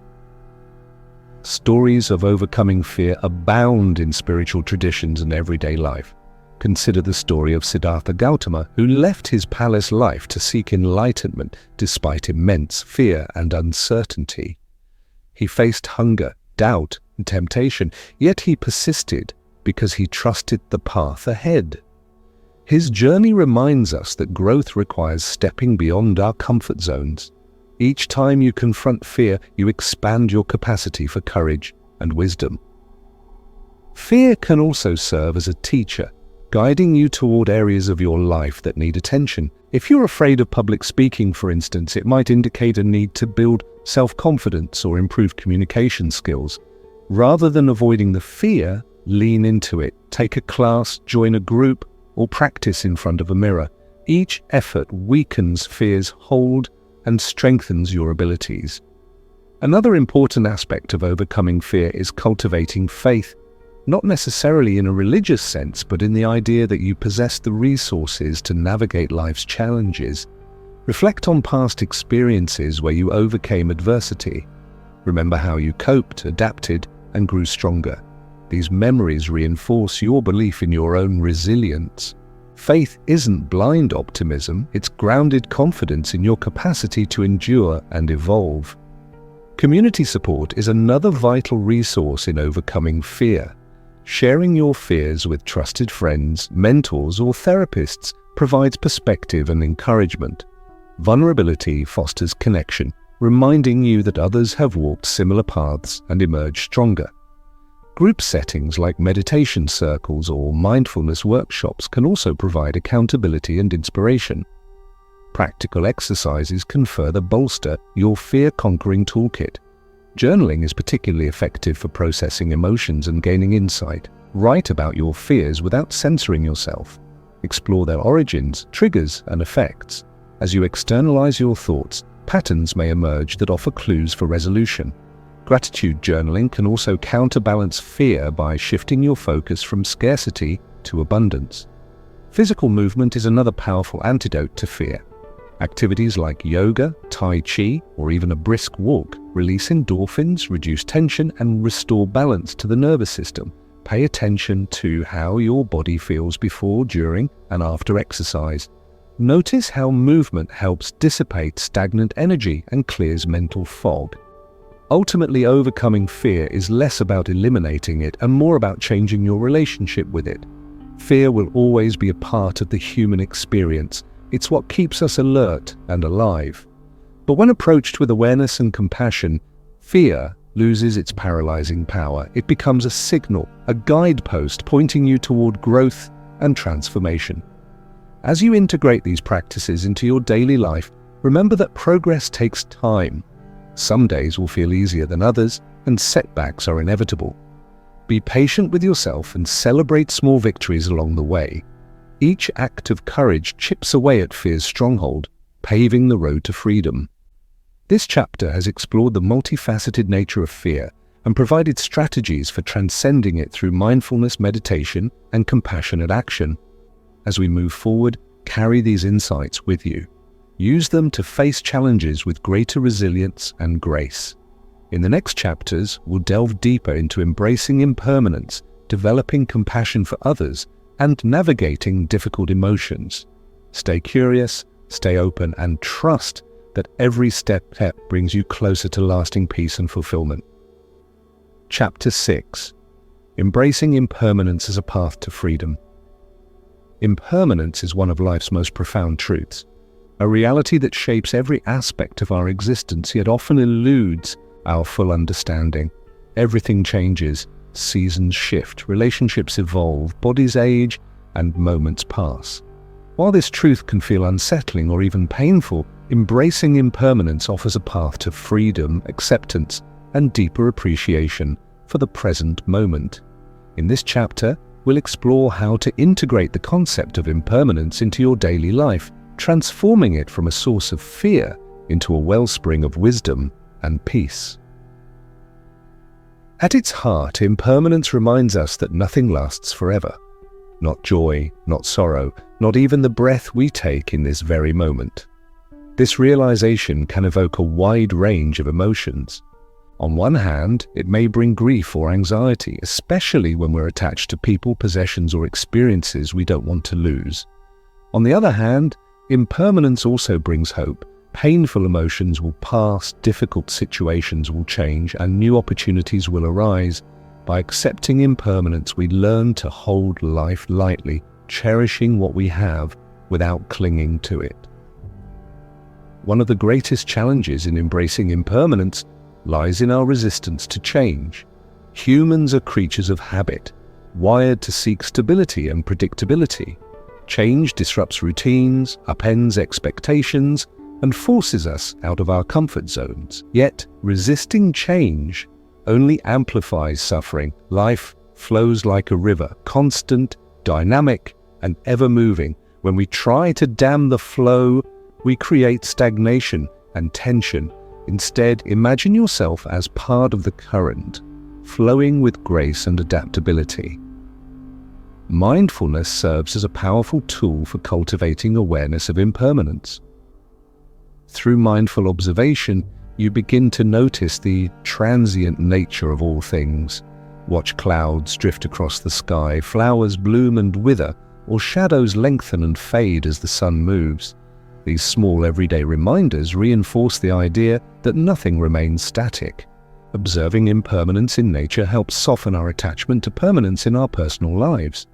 A: Stories of overcoming fear abound in spiritual traditions and everyday life. Consider the story of Siddhartha Gautama, who left his palace life to seek enlightenment despite immense fear and uncertainty. He faced hunger, doubt, and temptation, yet he persisted because he trusted the path ahead. His journey reminds us that growth requires stepping beyond our comfort zones. Each time you confront fear, you expand your capacity for courage and wisdom. Fear can also serve as a teacher, guiding you toward areas of your life that need attention. If you're afraid of public speaking, for instance, it might indicate a need to build self-confidence or improve communication skills. Rather than avoiding the fear, lean into it. Take a class, join a group, or practice in front of a mirror. Each effort weakens fear's hold and strengthens your abilities. Another important aspect of overcoming fear is cultivating faith, not necessarily in a religious sense, but in the idea that you possess the resources to navigate life's challenges. Reflect on past experiences where you overcame adversity. Remember how you coped, adapted, and grew stronger. These memories reinforce your belief in your own resilience. Faith isn't blind optimism, it's grounded confidence in your capacity to endure and evolve. Community support is another vital resource in overcoming fear. Sharing your fears with trusted friends, mentors, or therapists provides perspective and encouragement. Vulnerability fosters connection, reminding you that others have walked similar paths and emerged stronger. Group settings like meditation circles or mindfulness workshops can also provide accountability and inspiration. Practical exercises can further bolster your fear-conquering toolkit. Journaling is particularly effective for processing emotions and gaining insight. Write about your fears without censoring yourself. Explore their origins, triggers, and effects. As you externalize your thoughts, patterns may emerge that offer clues for resolution. Gratitude journaling can also counterbalance fear by shifting your focus from scarcity to abundance. Physical movement is another powerful antidote to fear. Activities like yoga, tai chi, or even a brisk walk release endorphins, reduce tension, and restore balance to the nervous system. Pay attention to how your body feels before, during, and after exercise. Notice how movement helps dissipate stagnant energy and clears mental fog. Ultimately, overcoming fear is less about eliminating it and more about changing your relationship with it. Fear will always be a part of the human experience. It's what keeps us alert and alive. But when approached with awareness and compassion, fear loses its paralyzing power. It becomes a signal, a guidepost pointing you toward growth and transformation. As you integrate these practices into your daily life, remember that progress takes time. Some days will feel easier than others, and setbacks are inevitable. Be patient with yourself and celebrate small victories along the way. Each act of courage chips away at fear's stronghold, paving the road to freedom. This chapter has explored the multifaceted nature of fear and provided strategies for transcending it through mindfulness, meditation, and compassionate action. As we move forward, carry these insights with you. Use them to face challenges with greater resilience and grace. In the next chapters, we'll delve deeper into embracing impermanence, developing compassion for others, and navigating difficult emotions. Stay curious, stay open, and trust that every step brings you closer to lasting peace and fulfillment. Chapter 6. Embracing Impermanence as a Path to Freedom. Impermanence is one of life's most profound truths, a reality that shapes every aspect of our existence, yet often eludes our full understanding. Everything changes, seasons shift, relationships evolve, bodies age, and moments pass. While this truth can feel unsettling or even painful, embracing impermanence offers a path to freedom, acceptance, and deeper appreciation for the present moment. In this chapter, we'll explore how to integrate the concept of impermanence into your daily life, transforming it from a source of fear into a wellspring of wisdom and peace. At its heart, impermanence reminds us that nothing lasts forever. Not joy, not sorrow, not even the breath we take in this very moment. This realization can evoke a wide range of emotions. On one hand, it may bring grief or anxiety, especially when we're attached to people, possessions, or experiences we don't want to lose. On the other hand, impermanence also brings hope. Painful emotions will pass, difficult situations will change, and new opportunities will arise. By accepting impermanence, we learn to hold life lightly, cherishing what we have without clinging to it. One of the greatest challenges in embracing impermanence lies in our resistance to change. Humans are creatures of habit, wired to seek stability and predictability. Change disrupts routines, upends expectations, and forces us out of our comfort zones. Yet, resisting change only amplifies suffering. Life flows like a river, constant, dynamic, and ever-moving. When we try to dam the flow, we create stagnation and tension. Instead, imagine yourself as part of the current, flowing with grace and adaptability. Mindfulness serves as a powerful tool for cultivating awareness of impermanence. Through mindful observation, you begin to notice the transient nature of all things. Watch clouds drift across the sky, flowers bloom and wither, or shadows lengthen and fade as the sun moves. These small everyday reminders reinforce the idea that nothing remains static. Observing impermanence in nature helps soften our attachment to permanence in our personal lives.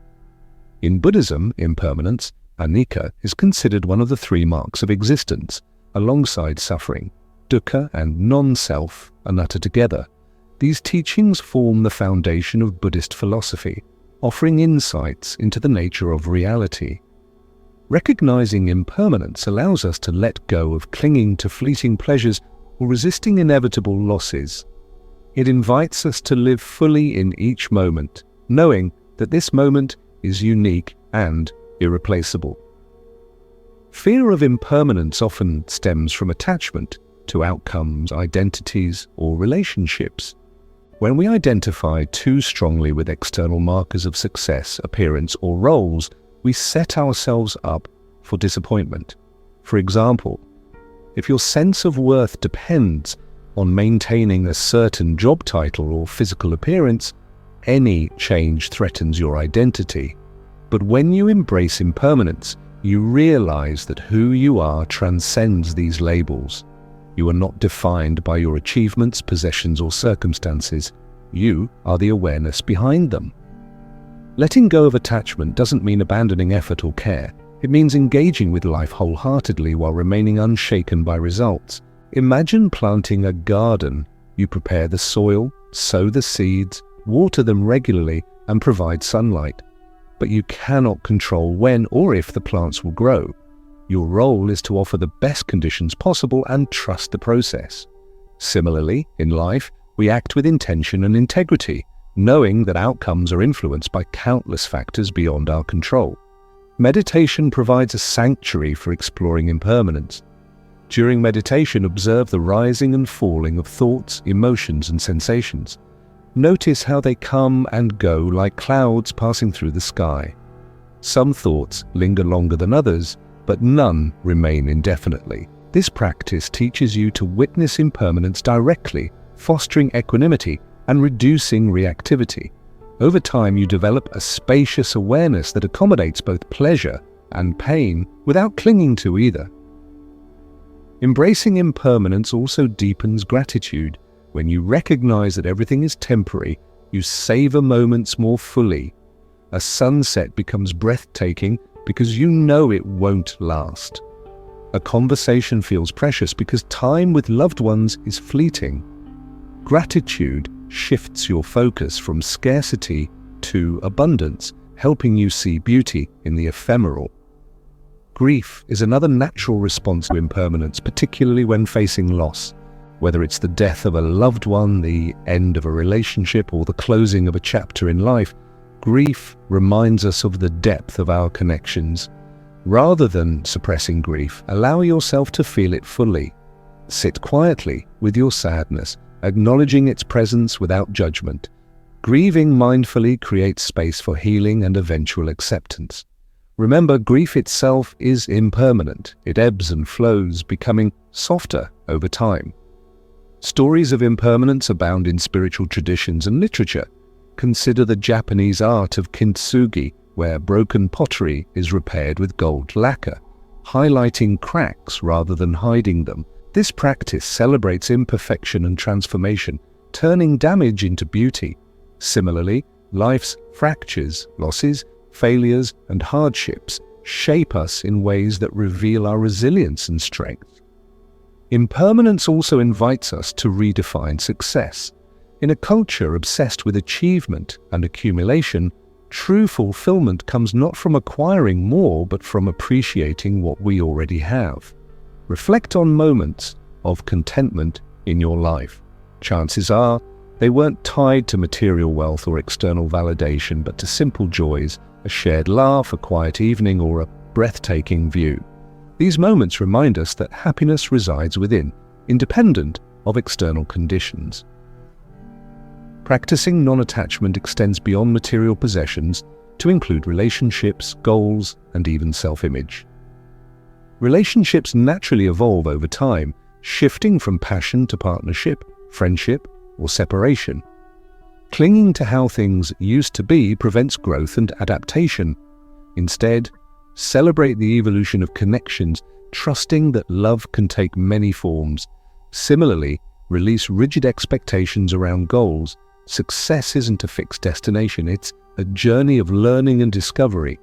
A: In Buddhism, impermanence, anicca, is considered one of the three marks of existence, alongside suffering. Dukkha and non-self, anatta, together. These teachings form the foundation of Buddhist philosophy, offering insights into the nature of reality. Recognizing impermanence allows us to let go of clinging to fleeting pleasures or resisting inevitable losses. It invites us to live fully in each moment, knowing that this moment is unique and irreplaceable. Fear of impermanence often stems from attachment to outcomes, identities, or relationships. When we identify too strongly with external markers of success, appearance, or roles, we set ourselves up for disappointment. For example, if your sense of worth depends on maintaining a certain job title or physical appearance, any change threatens your identity. But when you embrace impermanence, you realize that who you are transcends these labels. You are not defined by your achievements, possessions, or circumstances. You are the awareness behind them. Letting go of attachment doesn't mean abandoning effort or care. It means engaging with life wholeheartedly while remaining unshaken by results. Imagine planting a garden. You prepare the soil, sow the seeds, water them regularly, and provide sunlight. But you cannot control when or if the plants will grow. Your role is to offer the best conditions possible and trust the process. Similarly, in life, we act with intention and integrity, knowing that outcomes are influenced by countless factors beyond our control. Meditation provides a sanctuary for exploring impermanence. During meditation, observe the rising and falling of thoughts, emotions, and sensations. Notice how they come and go like clouds passing through the sky. Some thoughts linger longer than others, but none remain indefinitely. This practice teaches you to witness impermanence directly, fostering equanimity and reducing reactivity. Over time, you develop a spacious awareness that accommodates both pleasure and pain without clinging to either. Embracing impermanence also deepens gratitude. When you recognize that everything is temporary, you savor moments more fully. A sunset becomes breathtaking because you know it won't last. A conversation feels precious because time with loved ones is fleeting. Gratitude shifts your focus from scarcity to abundance, helping you see beauty in the ephemeral. Grief is another natural response to impermanence, particularly when facing loss. Whether it's the death of a loved one, the end of a relationship, or the closing of a chapter in life, grief reminds us of the depth of our connections. Rather than suppressing grief, allow yourself to feel it fully. Sit quietly with your sadness, acknowledging its presence without judgment. Grieving mindfully creates space for healing and eventual acceptance. Remember, grief itself is impermanent. It ebbs and flows, becoming softer over time. Stories of impermanence abound in spiritual traditions and literature. Consider the Japanese art of kintsugi, where broken pottery is repaired with gold lacquer, highlighting cracks rather than hiding them. This practice celebrates imperfection and transformation, turning damage into beauty. Similarly, life's fractures, losses, failures, and hardships shape us in ways that reveal our resilience and strength. Impermanence also invites us to redefine success. In a culture obsessed with achievement and accumulation, true fulfillment comes not from acquiring more, but from appreciating what we already have. Reflect on moments of contentment in your life. Chances are they weren't tied to material wealth or external validation, but to simple joys, a shared laugh, a quiet evening, or a breathtaking view. These moments remind us that happiness resides within, independent of external conditions. Practicing non-attachment extends beyond material possessions to include relationships, goals, and even self-image. Relationships naturally evolve over time, shifting from passion to partnership, friendship, or separation. Clinging to how things used to be prevents growth and adaptation. Instead, celebrate the evolution of connections, trusting that love can take many forms. Similarly, release rigid expectations around goals. Success isn't a fixed destination, it's a journey of learning and discovery.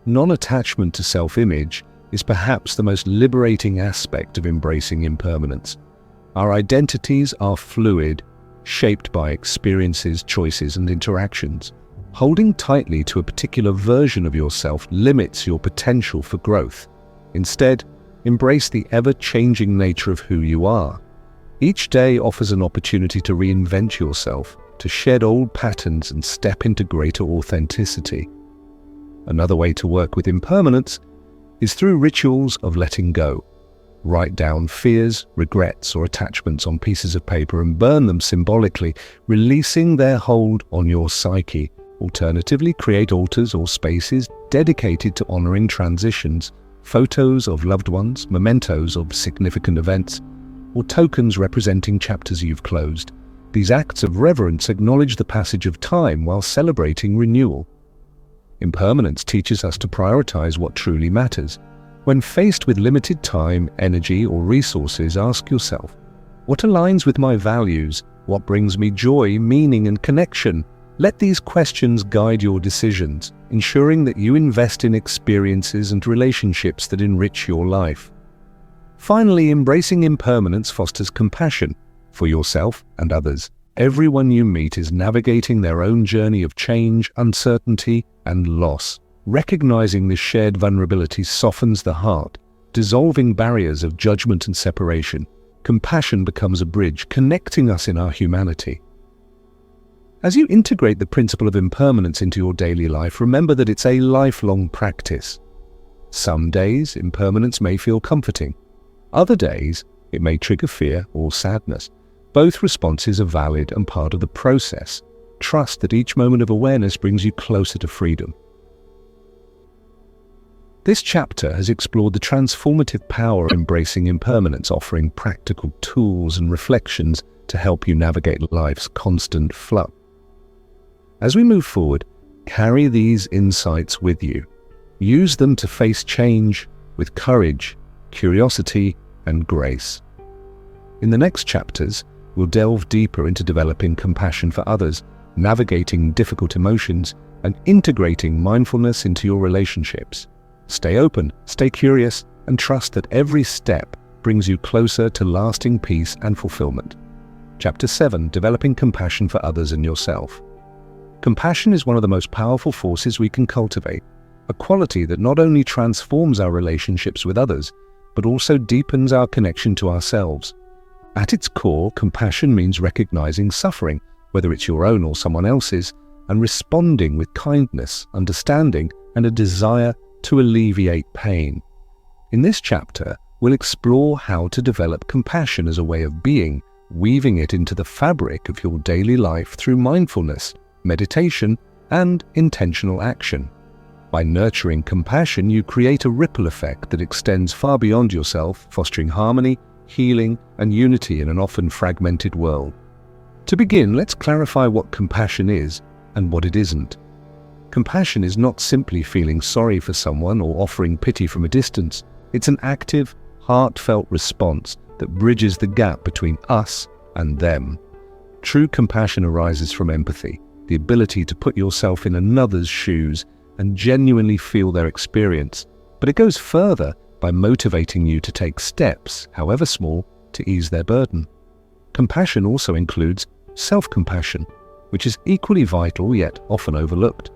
A: Non-attachment to self-image is perhaps the most liberating aspect of embracing impermanence. Our identities are fluid, shaped by experiences, choices, and interactions. Holding tightly to a particular version of yourself limits your potential for growth. Instead, embrace the ever-changing nature of who you are. Each day offers an opportunity to reinvent yourself, to shed old patterns and step into greater authenticity. Another way to work with impermanence is through rituals of letting go. Write down fears, regrets, or attachments on pieces of paper and burn them symbolically, releasing their hold on your psyche. Alternatively, create altars or spaces dedicated to honoring transitions, photos of loved ones, mementos of significant events, or tokens representing chapters you've closed. These acts of reverence acknowledge the passage of time while celebrating renewal. Impermanence teaches us to prioritize what truly matters. When faced with limited time, energy, or resources, ask yourself, what aligns with my values? What brings me joy, meaning, and connection? Let these questions guide your decisions, ensuring that you invest in experiences and relationships that enrich your life. Finally, embracing impermanence fosters compassion for yourself and others. Everyone you meet is navigating their own journey of change, uncertainty, and loss. Recognizing this shared vulnerability softens the heart, dissolving barriers of judgment and separation. Compassion becomes a bridge, connecting us in our humanity. As you integrate the principle of impermanence into your daily life, remember that it's a lifelong practice. Some days, impermanence may feel comforting. Other days, it may trigger fear or sadness. Both responses are valid and part of the process. Trust that each moment of awareness brings you closer to freedom. This chapter has explored the transformative power of embracing impermanence, offering practical tools and reflections to help you navigate life's constant flux. As we move forward, carry these insights with you. Use them to face change with courage, curiosity, and grace. In the next chapters, we'll delve deeper into developing compassion for others, navigating difficult emotions, and integrating mindfulness into your relationships. Stay open, stay curious, and trust that every step brings you closer to lasting peace and fulfillment. Chapter 7, Developing Compassion for Others and Yourself. Compassion is one of the most powerful forces we can cultivate, a quality that not only transforms our relationships with others, but also deepens our connection to ourselves. At its core, compassion means recognizing suffering, whether it's your own or someone else's, and responding with kindness, understanding, and a desire to alleviate pain. In this chapter, we'll explore how to develop compassion as a way of being, weaving it into the fabric of your daily life through mindfulness, meditation, and intentional action. By nurturing compassion, you create a ripple effect that extends far beyond yourself, fostering harmony, healing, and unity in an often fragmented world. To begin, let's clarify what compassion is and what it isn't. Compassion is not simply feeling sorry for someone or offering pity from a distance. It's an active, heartfelt response that bridges the gap between us and them. True compassion arises from empathy, the ability to put yourself in another's shoes and genuinely feel their experience. But it goes further by motivating you to take steps, however small, to ease their burden. Compassion also includes self-compassion, which is equally vital yet often overlooked.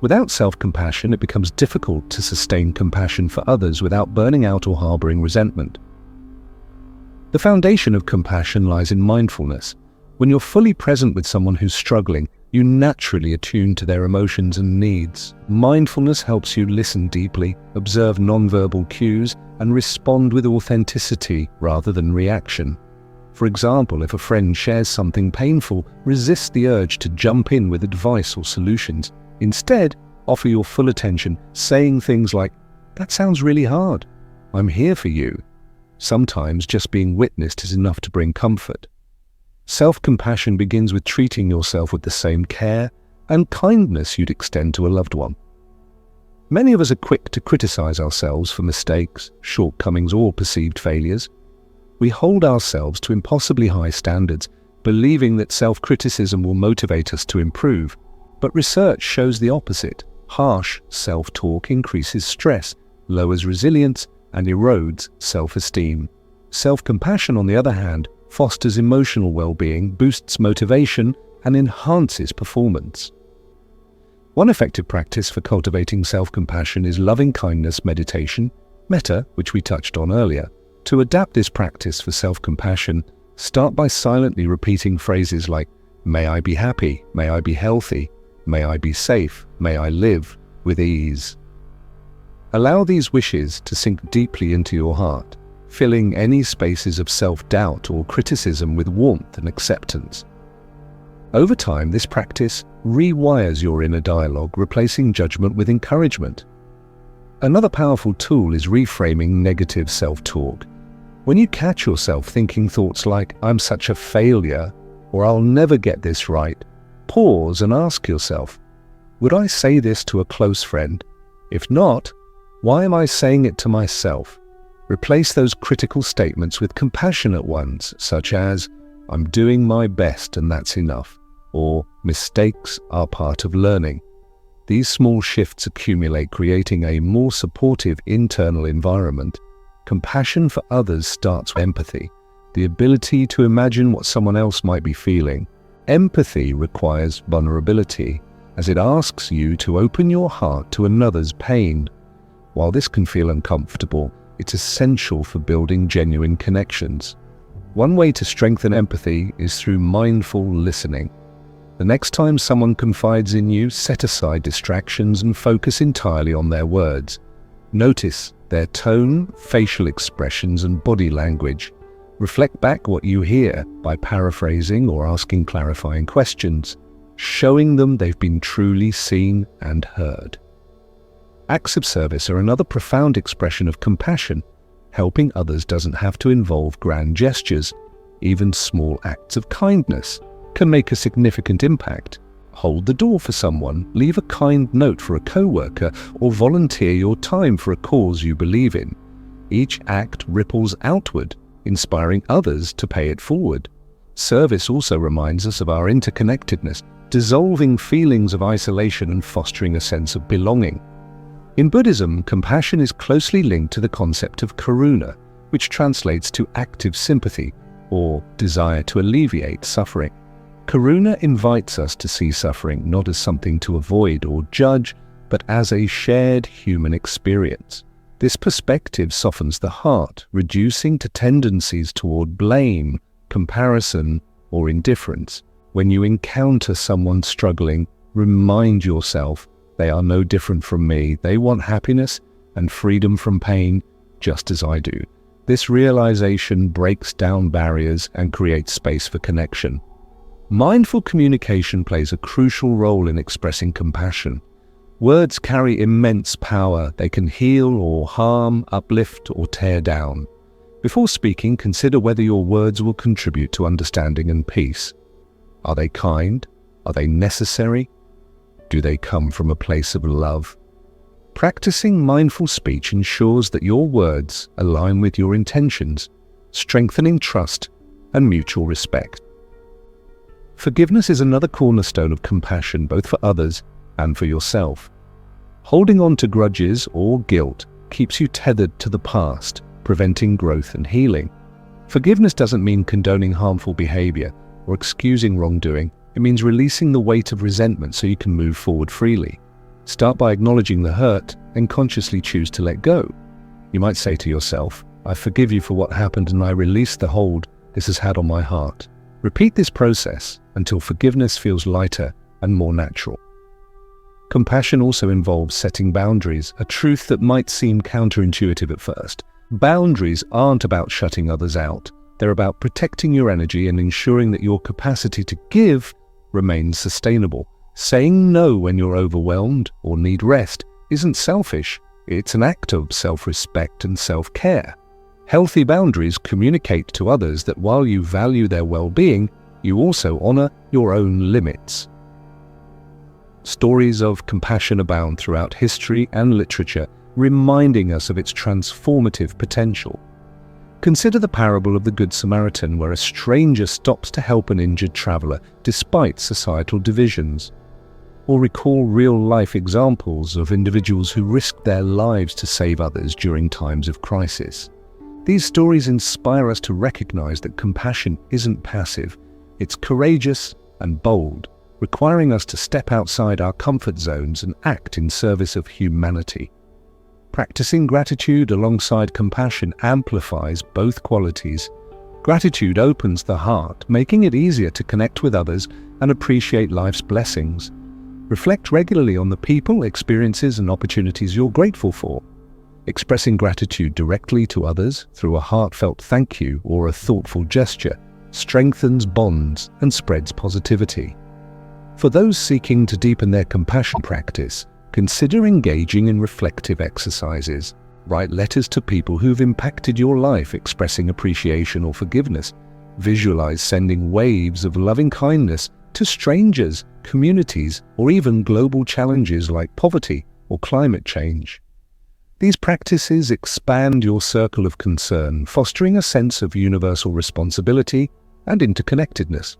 A: Without self-compassion, it becomes difficult to sustain compassion for others without burning out or harboring resentment. The foundation of compassion lies in mindfulness. When you're fully present with someone who's struggling, you naturally attune to their emotions and needs. Mindfulness helps you listen deeply, observe nonverbal cues, and respond with authenticity rather than reaction. For example, if a friend shares something painful, resist the urge to jump in with advice or solutions. Instead, offer your full attention, saying things like, "That sounds really hard. I'm here for you." Sometimes just being witnessed is enough to bring comfort. Self-compassion begins with treating yourself with the same care and kindness you'd extend to a loved one. Many of us are quick to criticize ourselves for mistakes, shortcomings, or perceived failures. We hold ourselves to impossibly high standards, believing that self-criticism will motivate us to improve. But research shows the opposite. Harsh self-talk increases stress, lowers resilience, and erodes self-esteem. Self-compassion, on the other hand, fosters emotional well-being, boosts motivation, and enhances performance. One effective practice for cultivating self-compassion is loving-kindness meditation, metta, which we touched on earlier. To adapt this practice for self-compassion, Start by silently repeating phrases like, "May I be happy, may I be healthy, may I be safe, may I live with ease." Allow these wishes to sink deeply into your heart, filling any spaces of self-doubt or criticism with warmth and acceptance. Over time, this practice rewires your inner dialogue, replacing judgment with encouragement. Another powerful tool is reframing negative self-talk. When you catch yourself thinking thoughts like, "I'm such a failure," or "I'll never get this right," pause and ask yourself, would I say this to a close friend? If not, why am I saying it to myself? Replace those critical statements with compassionate ones, such as, "I'm doing my best and that's enough," or "mistakes are part of learning." These small shifts accumulate, creating a more supportive internal environment. Compassion for others starts with empathy, the ability to imagine what someone else might be feeling. Empathy requires vulnerability, as it asks you to open your heart to another's pain. While this can feel uncomfortable, it's essential for building genuine connections. One way to strengthen empathy is through mindful listening. The next time someone confides in you, set aside distractions and focus entirely on their words. Notice their tone, facial expressions, and body language. Reflect back what you hear by paraphrasing or asking clarifying questions, showing them they've been truly seen and heard. Acts of service are another profound expression of compassion. Helping others doesn't have to involve grand gestures. Even small acts of kindness can make a significant impact. Hold the door for someone, leave a kind note for a coworker, or volunteer your time for a cause you believe in. Each act ripples outward, inspiring others to pay it forward. Service also reminds us of our interconnectedness, dissolving feelings of isolation and fostering a sense of belonging. In Buddhism, compassion is closely linked to the concept of karuna, which translates to active sympathy, or desire to alleviate suffering. Karuna invites us to see suffering not as something to avoid or judge, but as a shared human experience. This perspective softens the heart, reducing to tendencies toward blame, comparison, or indifference. When you encounter someone struggling, remind yourself, they are no different from me. They want happiness and freedom from pain, just as I do. This realization breaks down barriers and creates space for connection. Mindful communication plays a crucial role in expressing compassion. Words carry immense power. They can heal or harm, uplift or tear down. Before speaking, consider whether your words will contribute to understanding and peace. Are they kind? Are they necessary? Do they come from a place of love? Practicing mindful speech ensures that your words align with your intentions, strengthening trust and mutual respect. Forgiveness is another cornerstone of compassion, both for others and for yourself. Holding on to grudges or guilt keeps you tethered to the past, preventing growth and healing. Forgiveness doesn't mean condoning harmful behavior or excusing wrongdoing. It means releasing the weight of resentment so you can move forward freely. Start by acknowledging the hurt and consciously choose to let go. You might say to yourself, "I forgive you for what happened and I release the hold this has had on my heart." Repeat this process until forgiveness feels lighter and more natural. Compassion also involves setting boundaries, a truth that might seem counterintuitive at first. Boundaries aren't about shutting others out. They're about protecting your energy and ensuring that your capacity to give remains sustainable. Saying no when you're overwhelmed or need rest isn't selfish. It's an act of self-respect and self-care. Healthy boundaries communicate to others that while you value their well-being, you also honor your own limits. Stories of compassion abound throughout history and literature, reminding us of its transformative potential. Consider the parable of the Good Samaritan, where a stranger stops to help an injured traveler despite societal divisions. Or recall real-life examples of individuals who risked their lives to save others during times of crisis. These stories inspire us to recognize that compassion isn't passive. It's courageous and bold, requiring us to step outside our comfort zones and act in service of humanity. Practicing gratitude alongside compassion amplifies both qualities. Gratitude opens the heart, making it easier to connect with others and appreciate life's blessings. Reflect regularly on the people, experiences, and opportunities you're grateful for. Expressing gratitude directly to others through a heartfelt thank you or a thoughtful gesture strengthens bonds and spreads positivity. For those seeking to deepen their compassion practice, consider engaging in reflective exercises. Write letters to people who've impacted your life expressing appreciation or forgiveness. Visualize sending waves of loving kindness to strangers, communities, or even global challenges like poverty or climate change. These practices expand your circle of concern, fostering a sense of universal responsibility and interconnectedness.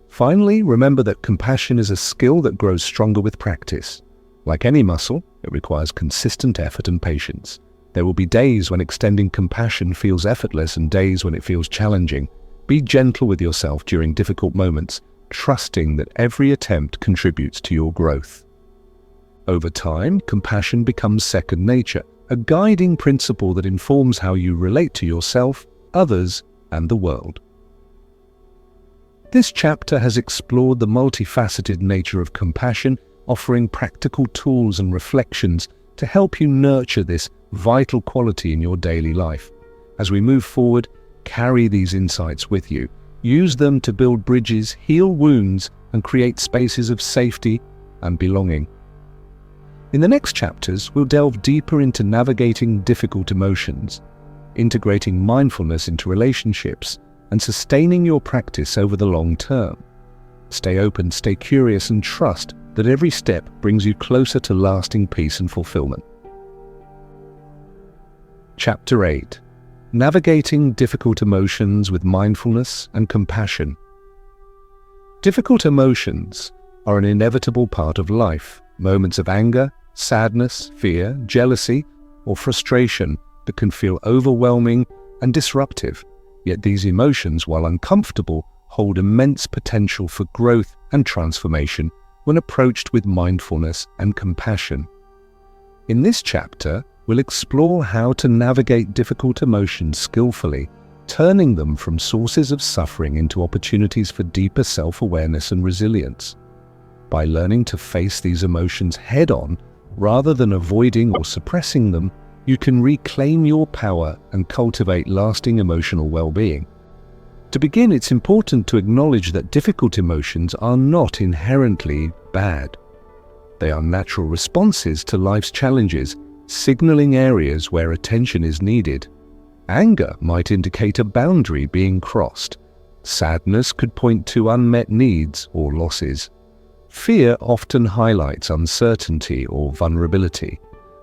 A: Finally, remember that compassion is a skill that grows stronger with practice. Like any muscle, it requires consistent effort and patience. There will be days when extending compassion feels effortless and days when it feels challenging. Be gentle with yourself during difficult moments, trusting that every attempt contributes to your growth. Over time, compassion becomes second nature, a guiding principle that informs how you relate to yourself, others, and the world. This chapter has explored the multifaceted nature of compassion, offering practical tools and reflections to help you nurture this vital quality in your daily life. As we move forward, carry these insights with you. Use them to build bridges, heal wounds, and create spaces of safety and belonging. In the next chapters, we'll delve deeper into navigating difficult emotions, integrating mindfulness into relationships, and sustaining your practice over the long term. Stay open, stay curious, and trust that every step brings you closer to lasting peace and fulfillment. Chapter 8. Navigating difficult emotions with mindfulness and compassion. Difficult emotions are an inevitable part of life. Moments of anger, sadness, fear, jealousy, or frustration that can feel overwhelming and disruptive. Yet these emotions, while uncomfortable, hold immense potential for growth and transformation when approached with mindfulness and compassion. In this chapter, we'll explore how to navigate difficult emotions skillfully, turning them from sources of suffering into opportunities for deeper self-awareness and resilience. By learning to face these emotions head-on, rather than avoiding or suppressing them, you can reclaim your power and cultivate lasting emotional well-being. To begin, it's important to acknowledge that difficult emotions are not inherently bad. They are natural responses to life's challenges, signaling areas where attention is needed. Anger might indicate a boundary being crossed. Sadness could point to unmet needs or losses. Fear often highlights uncertainty or vulnerability.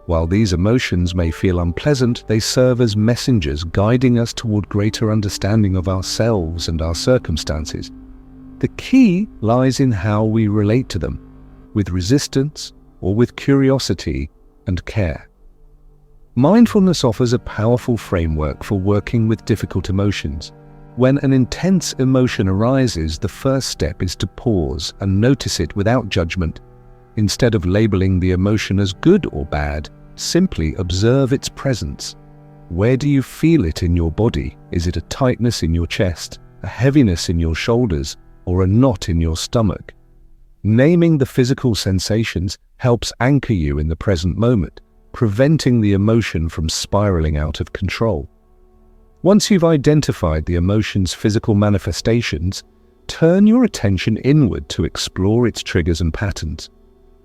A: While these emotions may feel unpleasant, they serve as messengers guiding us toward greater understanding of ourselves and our circumstances. The key lies in how we relate to them, with resistance or with curiosity and care. Mindfulness offers a powerful framework for working with difficult emotions. When an intense emotion arises, the first step is to pause and notice it without judgment. Instead of labeling the emotion as good or bad, simply observe its presence. Where do you feel it in your body? Is it a tightness in your chest, a heaviness in your shoulders, or a knot in your stomach? Naming the physical sensations helps anchor you in the present moment, preventing the emotion from spiraling out of control. Once you've identified the emotion's physical manifestations, turn your attention inward to explore its triggers and patterns.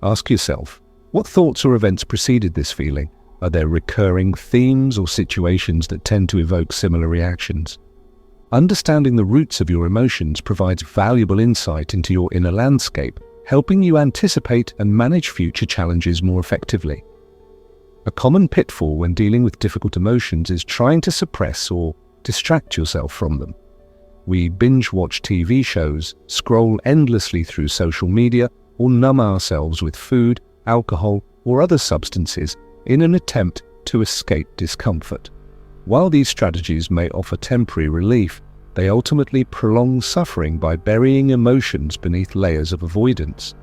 A: Ask yourself, what thoughts or events preceded this feeling? Are there recurring themes or situations that tend to evoke similar reactions? Understanding the roots of your emotions provides valuable insight into your inner landscape, helping you anticipate and manage future challenges more effectively. A common pitfall when dealing with difficult emotions is trying to suppress or distract yourself from them. We binge-watch TV shows, scroll endlessly through social media, or numb ourselves with food, alcohol, or other substances in an attempt to escape discomfort. While these strategies may offer temporary relief, they ultimately prolong suffering by burying emotions beneath layers of avoidance.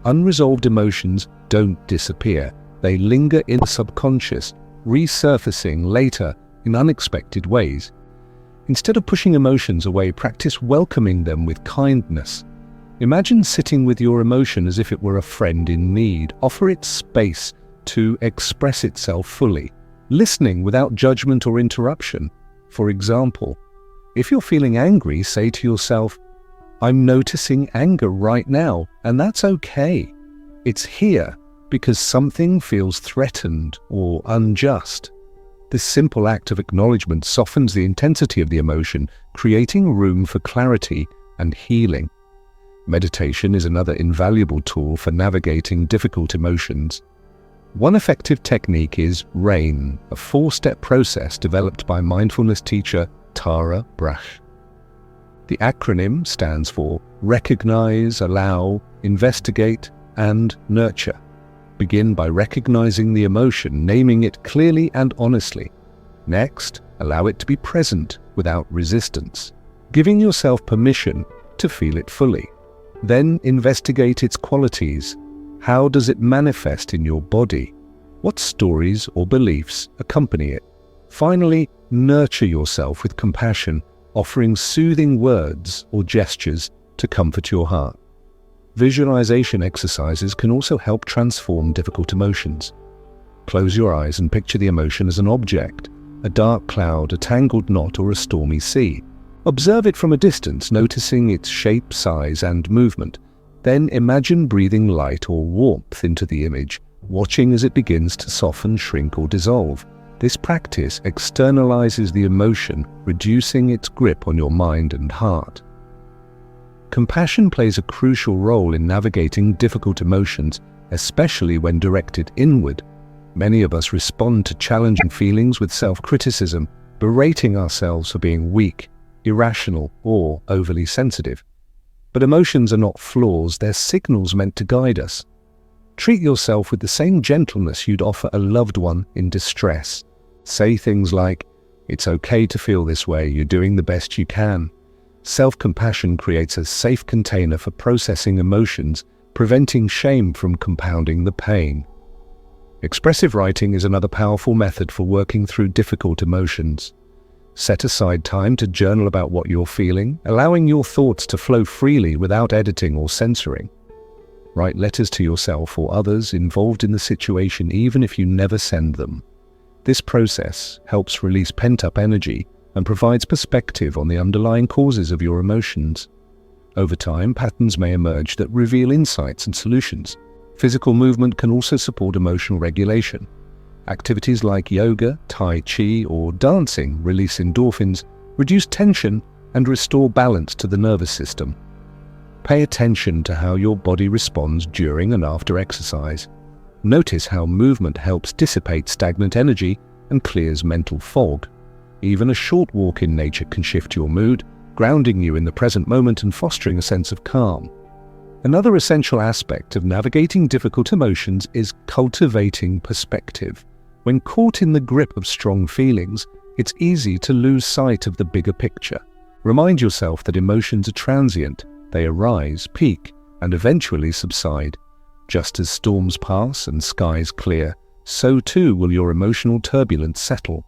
A: Unresolved emotions don't disappear. They linger in the subconscious, resurfacing later in unexpected ways. Instead of pushing emotions away, practice welcoming them with kindness. Imagine sitting with your emotion as if it were a friend in need. Offer it space to express itself fully, listening without judgment or interruption. For example, if you're feeling angry, say to yourself, "I'm noticing anger right now, and that's okay. It's here because something feels threatened or unjust." This simple act of acknowledgement softens the intensity of the emotion, creating room for clarity and healing. Meditation is another invaluable tool for navigating difficult emotions. One effective technique is RAIN, a 4-step process developed by mindfulness teacher Tara Brach. The acronym stands for Recognize, Allow, Investigate, and Nurture. Begin by recognizing the emotion, naming it clearly and honestly. Next, allow it to be present without resistance, giving yourself permission to feel it fully. Then investigate its qualities. How does it manifest in your body? What stories or beliefs accompany it? Finally, nurture yourself with compassion, offering soothing words or gestures to comfort your heart. Visualization exercises can also help transform difficult emotions. Close your eyes and picture the emotion as an object, a dark cloud, a tangled knot, or a stormy sea. Observe it from a distance, noticing its shape, size, and movement. Then imagine breathing light or warmth into the image, watching as it begins to soften, shrink, or dissolve. This practice externalizes the emotion, reducing its grip on your mind and heart. Compassion plays a crucial role in navigating difficult emotions, especially when directed inward. Many of us respond to challenging feelings with self-criticism, berating ourselves for being weak, irrational, or overly sensitive. But emotions are not flaws, they're signals meant to guide us. Treat yourself with the same gentleness you'd offer a loved one in distress. Say things like, "It's okay to feel this way, you're doing the best you can." Self-compassion creates a safe container for processing emotions, preventing shame from compounding the pain. Expressive writing is another powerful method for working through difficult emotions. Set aside time to journal about what you're feeling, allowing your thoughts to flow freely without editing or censoring. Write letters to yourself or others involved in the situation, even if you never send them. This process helps release pent-up energy and provides perspective on the underlying causes of your emotions. Over time, patterns may emerge that reveal insights and solutions. Physical movement can also support emotional regulation. Activities like yoga, tai chi, or dancing release endorphins, reduce tension, and restore balance to the nervous system. Pay attention to how your body responds during and after exercise. Notice how movement helps dissipate stagnant energy and clears mental fog. Even a short walk in nature can shift your mood, grounding you in the present moment and fostering a sense of calm. Another essential aspect of navigating difficult emotions is cultivating perspective. When caught in the grip of strong feelings, it's easy to lose sight of the bigger picture. Remind yourself that emotions are transient. They arise, peak, and eventually subside. Just as storms pass and skies clear, so too will your emotional turbulence settle.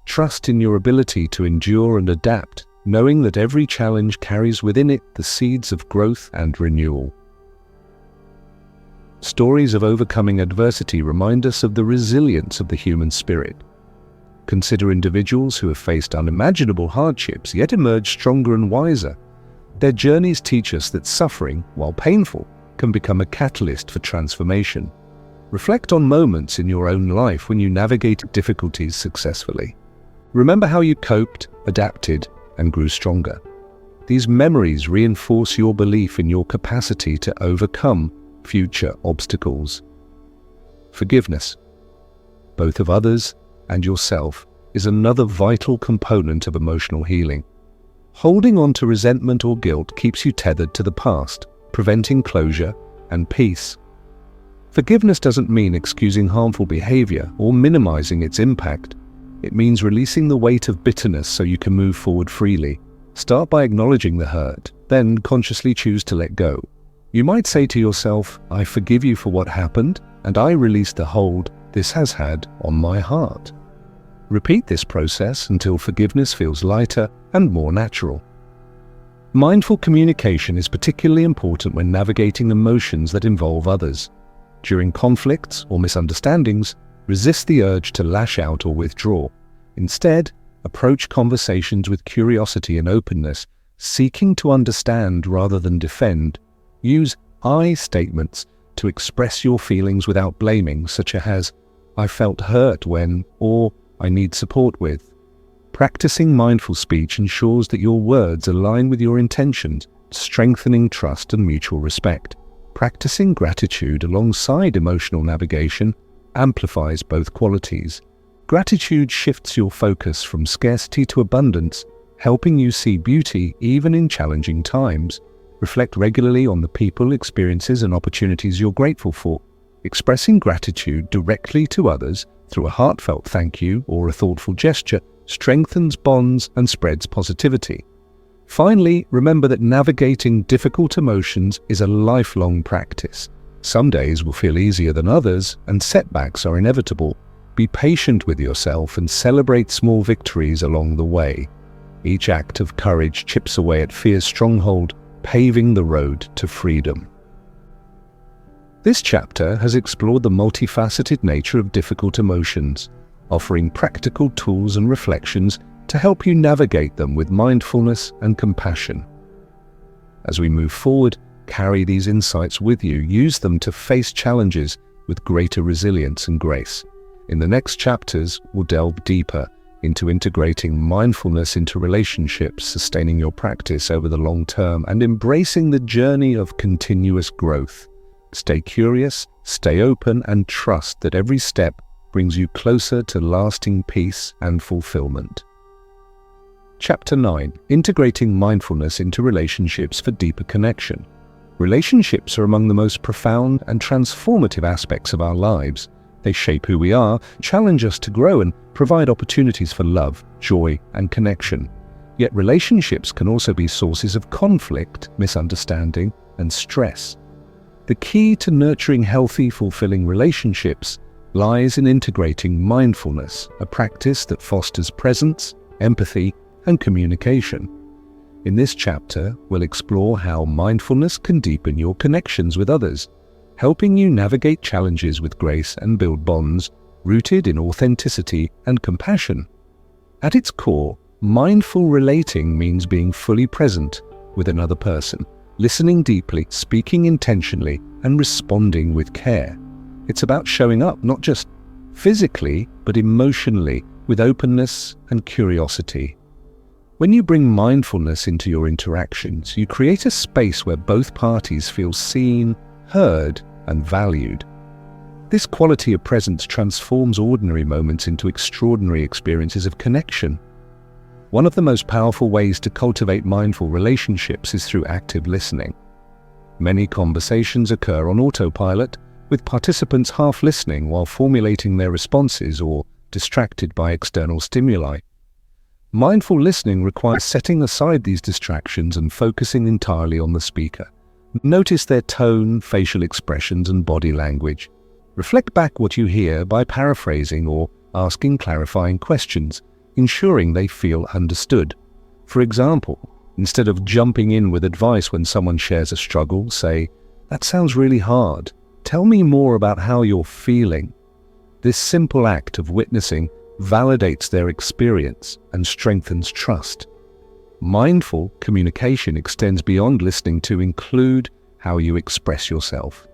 A: Trust in your ability to endure and adapt, knowing that every challenge carries within it the seeds of growth and renewal. Stories of overcoming adversity remind us of the resilience of the human spirit. Consider individuals who have faced unimaginable hardships yet emerged stronger and wiser. Their journeys teach us that suffering, while painful, can become a catalyst for transformation. Reflect on moments in your own life when you navigated difficulties successfully. Remember how you coped, adapted, and grew stronger. These memories reinforce your belief in your capacity to overcome future obstacles. Forgiveness, both of others and yourself, is another vital component of emotional healing. Holding on to resentment or guilt keeps you tethered to the past, preventing closure and peace. Forgiveness doesn't mean excusing harmful behavior or minimizing its impact. It means releasing the weight of bitterness so you can move forward freely. Start by acknowledging the hurt, then consciously choose to let go. You might say to yourself, "I forgive you for what happened, and I release the hold this has had on my heart." Repeat this process until forgiveness feels lighter and more natural. Mindful communication is particularly important when navigating emotions that involve others. During conflicts or misunderstandings, resist the urge to lash out or withdraw. Instead, approach conversations with curiosity and openness, seeking to understand rather than defend. Use I statements to express your feelings without blaming, such as, "I felt hurt when," or "I need support with." Practicing mindful speech ensures that your words align with your intentions, strengthening trust and mutual respect. Practicing gratitude alongside emotional navigation amplifies both qualities. Gratitude shifts your focus from scarcity to abundance, helping you see beauty even in challenging times. Reflect regularly on the people, experiences, and opportunities you're grateful for. Expressing gratitude directly to others through a heartfelt thank you or a thoughtful gesture strengthens bonds and spreads positivity. Finally, remember that navigating difficult emotions is a lifelong practice. Some days will feel easier than others, and setbacks are inevitable. Be patient with yourself and celebrate small victories along the way. Each act of courage chips away at fear's stronghold, paving the road to freedom. This chapter has explored the multifaceted nature of difficult emotions, offering practical tools and reflections to help you navigate them with mindfulness and compassion. As we move forward, carry these insights with you. Use them to face challenges with greater resilience and grace. In the next chapters, we'll delve deeper into integrating mindfulness into relationships, sustaining your practice over the long term, and embracing the journey of continuous growth. Stay curious, stay open, and trust that every step brings you closer to lasting peace and fulfillment. Chapter 9. Integrating mindfulness into relationships for deeper connection. Relationships are among the most profound and transformative aspects of our lives. They shape who we are, challenge us to grow, and provide opportunities for love, joy, and connection. Yet relationships can also be sources of conflict, misunderstanding, and stress. The key to nurturing healthy, fulfilling relationships lies in integrating mindfulness, a practice that fosters presence, empathy, and communication. In this chapter, we'll explore how mindfulness can deepen your connections with others, helping you navigate challenges with grace and build bonds rooted in authenticity and compassion. At its core, mindful relating means being fully present with another person, listening deeply, speaking intentionally, and responding with care. It's about showing up not just physically, but emotionally, with openness and curiosity. When you bring mindfulness into your interactions, you create a space where both parties feel seen, heard, and valued. This quality of presence transforms ordinary moments into extraordinary experiences of connection. One of the most powerful ways to cultivate mindful relationships is through active listening. Many conversations occur on autopilot, with participants half listening while formulating their responses or distracted by external stimuli. Mindful listening requires setting aside these distractions and focusing entirely on the speaker. Notice their tone, facial expressions, and body language. Reflect back what you hear by paraphrasing or asking clarifying questions, ensuring they feel understood. For example, instead of jumping in with advice when someone shares a struggle, say, "That sounds really hard. Tell me more about how you're feeling." This simple act of witnessing validates their experience and strengthens trust. Mindful communication extends beyond listening to include how you express yourself.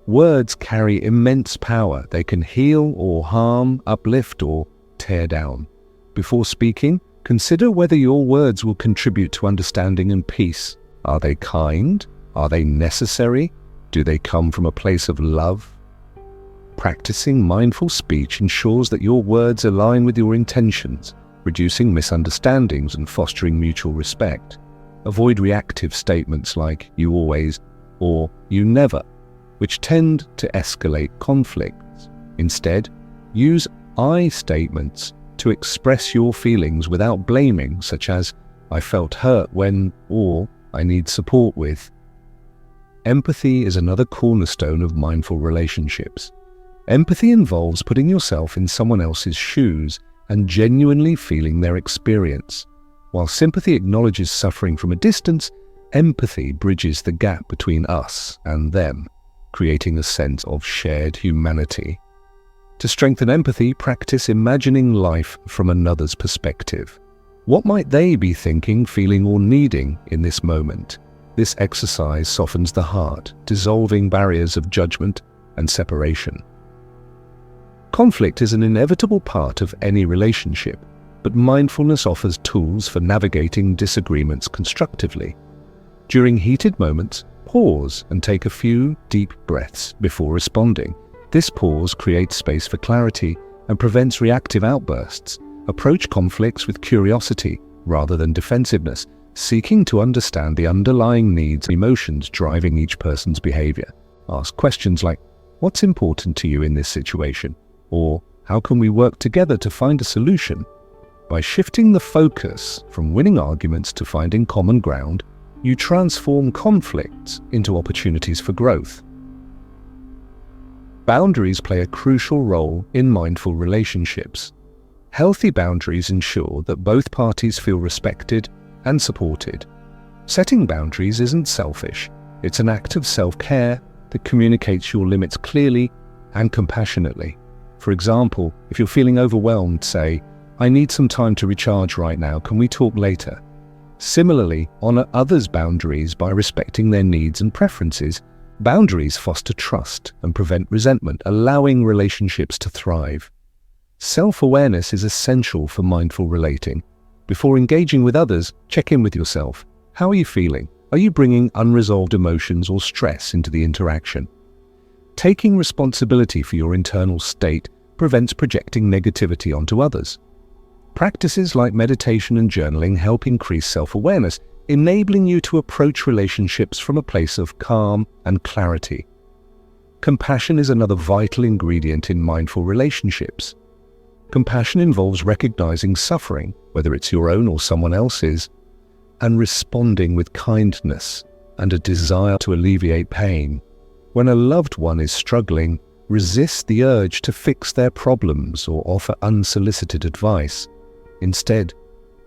A: Words carry immense power. They can heal or harm, uplift or tear down. Before speaking, consider whether your words will contribute to understanding and peace. Are they kind? Are they necessary? Do they come from a place of love? Practicing mindful speech ensures that your words align with your intentions, reducing misunderstandings and fostering mutual respect. Avoid reactive statements like "you always" or "you never," which tend to escalate conflicts. Instead, use I statements to express your feelings without blaming, such as "I felt hurt when," or "I need support with." Empathy is another cornerstone of mindful relationships. Empathy involves putting yourself in someone else's shoes and genuinely feeling their experience. While sympathy acknowledges suffering from a distance, empathy bridges the gap between us and them, creating a sense of shared humanity. To strengthen empathy, practice imagining life from another's perspective. What might they be thinking, feeling, or needing in this moment? This exercise softens the heart, dissolving barriers of judgment and separation. Conflict is an inevitable part of any relationship, but mindfulness offers tools for navigating disagreements constructively. During heated moments, pause and take a few deep breaths before responding. This pause creates space for clarity and prevents reactive outbursts. Approach conflicts with curiosity rather than defensiveness, seeking to understand the underlying needs and emotions driving each person's behavior. Ask questions like, "What's important to you in this situation?" Or, "How can we work together to find a solution?" By shifting the focus from winning arguments to finding common ground, you transform conflicts into opportunities for growth. Boundaries play a crucial role in mindful relationships. Healthy boundaries ensure that both parties feel respected and supported. Setting boundaries isn't selfish. It's an act of self-care that communicates your limits clearly and compassionately. For example, if you're feeling overwhelmed, say, "I need some time to recharge right now, can we talk later?" Similarly, honor others' boundaries by respecting their needs and preferences. Boundaries foster trust and prevent resentment, allowing relationships to thrive. Self-awareness is essential for mindful relating. Before engaging with others, check in with yourself. How are you feeling? Are you bringing unresolved emotions or stress into the interaction? Taking responsibility for your internal state prevents projecting negativity onto others. Practices like meditation and journaling help increase self-awareness, enabling you to approach relationships from a place of calm and clarity. Compassion is another vital ingredient in mindful relationships. Compassion involves recognizing suffering, whether it's your own or someone else's, and responding with kindness and a desire to alleviate pain. When a loved one is struggling, resist the urge to fix their problems or offer unsolicited advice. Instead,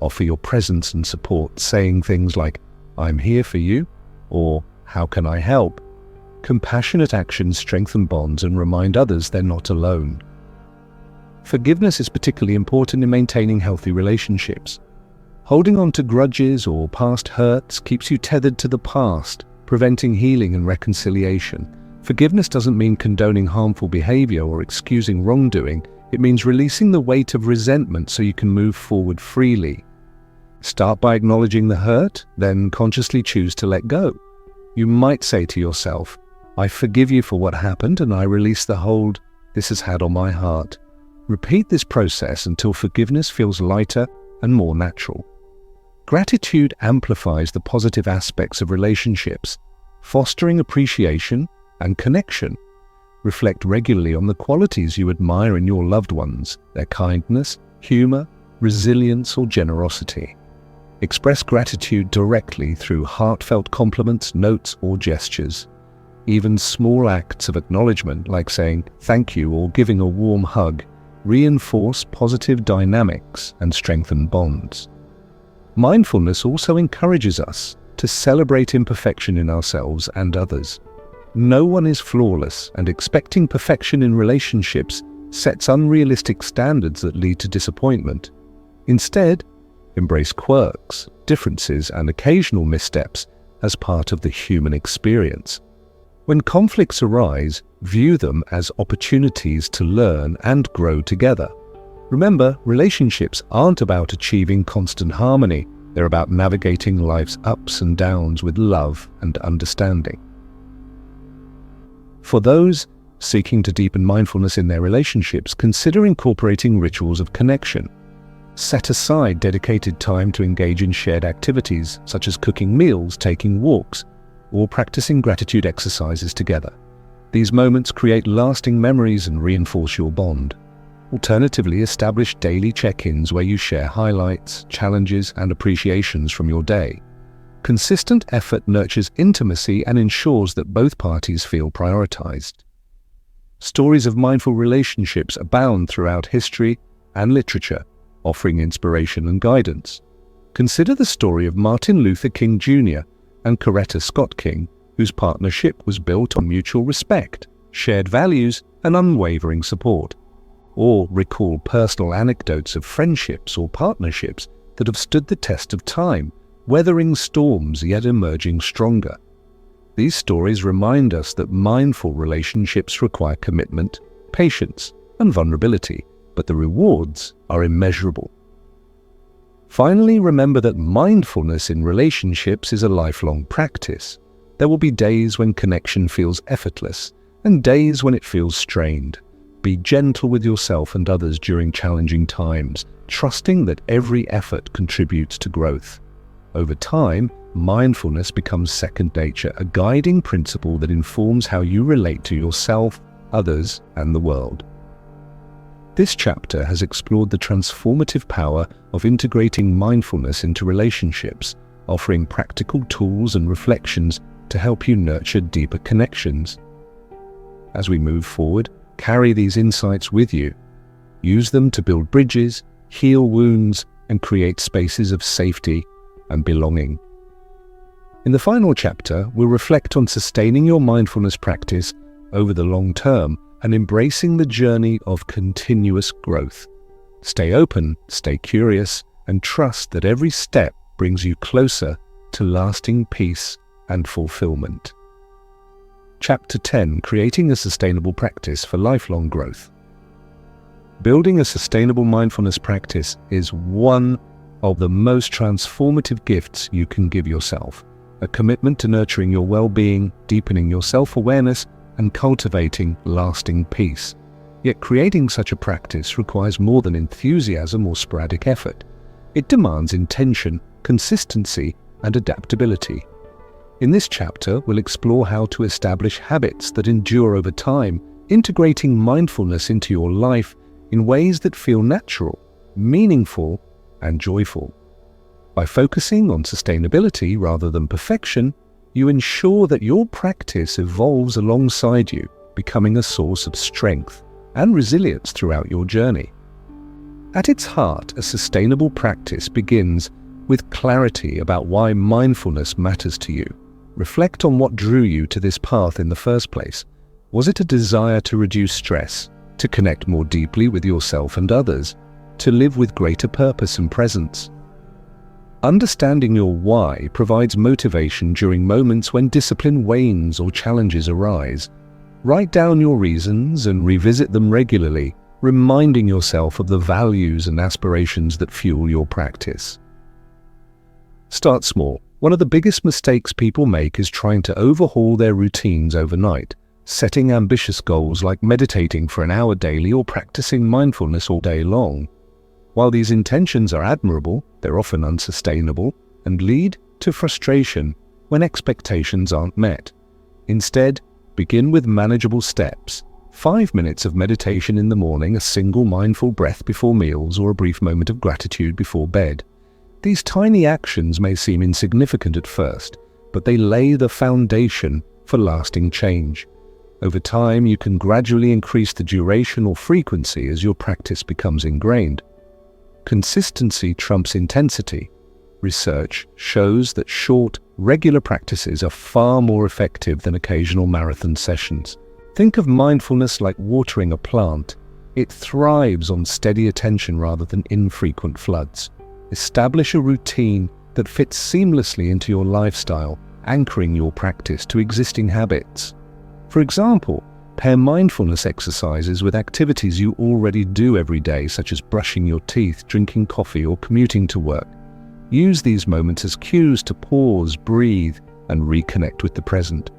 A: offer your presence and support, saying things like, "I'm here for you," or "How can I help?" Compassionate actions strengthen bonds and remind others they're not alone. Forgiveness is particularly important in maintaining healthy relationships. Holding on to grudges or past hurts keeps you tethered to the past, preventing healing and reconciliation. Forgiveness doesn't mean condoning harmful behavior or excusing wrongdoing. It means releasing the weight of resentment so you can move forward freely. Start by acknowledging the hurt, then consciously choose to let go. You might say to yourself, "I forgive you for what happened and I release the hold this has had on my heart." Repeat this process until forgiveness feels lighter and more natural. Gratitude amplifies the positive aspects of relationships, fostering appreciation and connection. Reflect regularly on the qualities you admire in your loved ones, their kindness, humor, resilience, or generosity. Express gratitude directly through heartfelt compliments, notes, or gestures. Even small acts of acknowledgement, like saying thank you or giving a warm hug, reinforce positive dynamics and strengthen bonds. Mindfulness also encourages us to celebrate imperfection in ourselves and others. No one is flawless, and expecting perfection in relationships sets unrealistic standards that lead to disappointment. Instead, embrace quirks, differences, and occasional missteps as part of the human experience. When conflicts arise, view them as opportunities to learn and grow together. Remember, relationships aren't about achieving constant harmony. They're about navigating life's ups and downs with love and understanding. For those seeking to deepen mindfulness in their relationships, consider incorporating rituals of connection. Set aside dedicated time to engage in shared activities, such as cooking meals, taking walks, or practicing gratitude exercises together. These moments create lasting memories and reinforce your bond. Alternatively, establish daily check-ins where you share highlights, challenges, and appreciations from your day. Consistent effort nurtures intimacy and ensures that both parties feel prioritized. Stories of mindful relationships abound throughout history and literature. offering inspiration and guidance. Consider the story of Martin Luther King Jr. and Coretta Scott King, whose partnership was built on mutual respect, shared values, and unwavering support. Or recall personal anecdotes of friendships or partnerships that have stood the test of time, weathering storms yet emerging stronger. These stories remind us that mindful relationships require commitment, patience, and vulnerability, but the rewards are immeasurable. Finally, remember that mindfulness in relationships is a lifelong practice. There will be days when connection feels effortless, and days when it feels strained. Be gentle with yourself and others during challenging times, trusting that every effort contributes to growth. Over time, mindfulness becomes second nature, a guiding principle that informs how you relate to yourself, others, and the world. This chapter has explored the transformative power of integrating mindfulness into relationships, offering practical tools and reflections to help you nurture deeper connections. As we move forward, carry these insights with you. Use them to build bridges, heal wounds, and create spaces of safety and belonging. In the final chapter, we'll reflect on sustaining your mindfulness practice over the long term and embracing the journey of continuous growth. Stay open, stay curious, and trust that every step brings you closer to lasting peace and fulfillment. Chapter 10: Creating a Sustainable Practice for Lifelong Growth. Building a sustainable mindfulness practice is one of the most transformative gifts you can give yourself. A commitment to nurturing your well-being, deepening your self-awareness, and cultivating lasting peace. Yet creating such a practice requires more than enthusiasm or sporadic effort. It demands intention, consistency, and adaptability. In this chapter, we'll explore how to establish habits that endure over time, integrating mindfulness into your life in ways that feel natural, meaningful, and joyful. By focusing on sustainability rather than perfection, you ensure that your practice evolves alongside you, becoming a source of strength and resilience throughout your journey. At its heart, a sustainable practice begins with clarity about why mindfulness matters to you. Reflect on what drew you to this path in the first place. Was it a desire to reduce stress, to connect more deeply with yourself and others, to live with greater purpose and presence? Understanding your why provides motivation during moments when discipline wanes or challenges arise. Write down your reasons and revisit them regularly, reminding yourself of the values and aspirations that fuel your practice. Start small. One of the biggest mistakes people make is trying to overhaul their routines overnight, setting ambitious goals like meditating for an hour daily or practicing mindfulness all day long. While these intentions are admirable, they're often unsustainable and lead to frustration when expectations aren't met. Instead, begin with manageable steps. 5 minutes of meditation in the morning, a single mindful breath before meals, or a brief moment of gratitude before bed. These tiny actions may seem insignificant at first, but they lay the foundation for lasting change. Over time, you can gradually increase the duration or frequency as your practice becomes ingrained. Consistency trumps intensity. Research shows that short, regular practices are far more effective than occasional marathon sessions. Think of mindfulness like watering a plant. It thrives on steady attention rather than infrequent floods. Establish a routine that fits seamlessly into your lifestyle, anchoring your practice to existing habits. For example, pair mindfulness exercises with activities you already do every day, such as brushing your teeth, drinking coffee, or commuting to work. Use these moments as cues to pause, breathe, and reconnect with the present.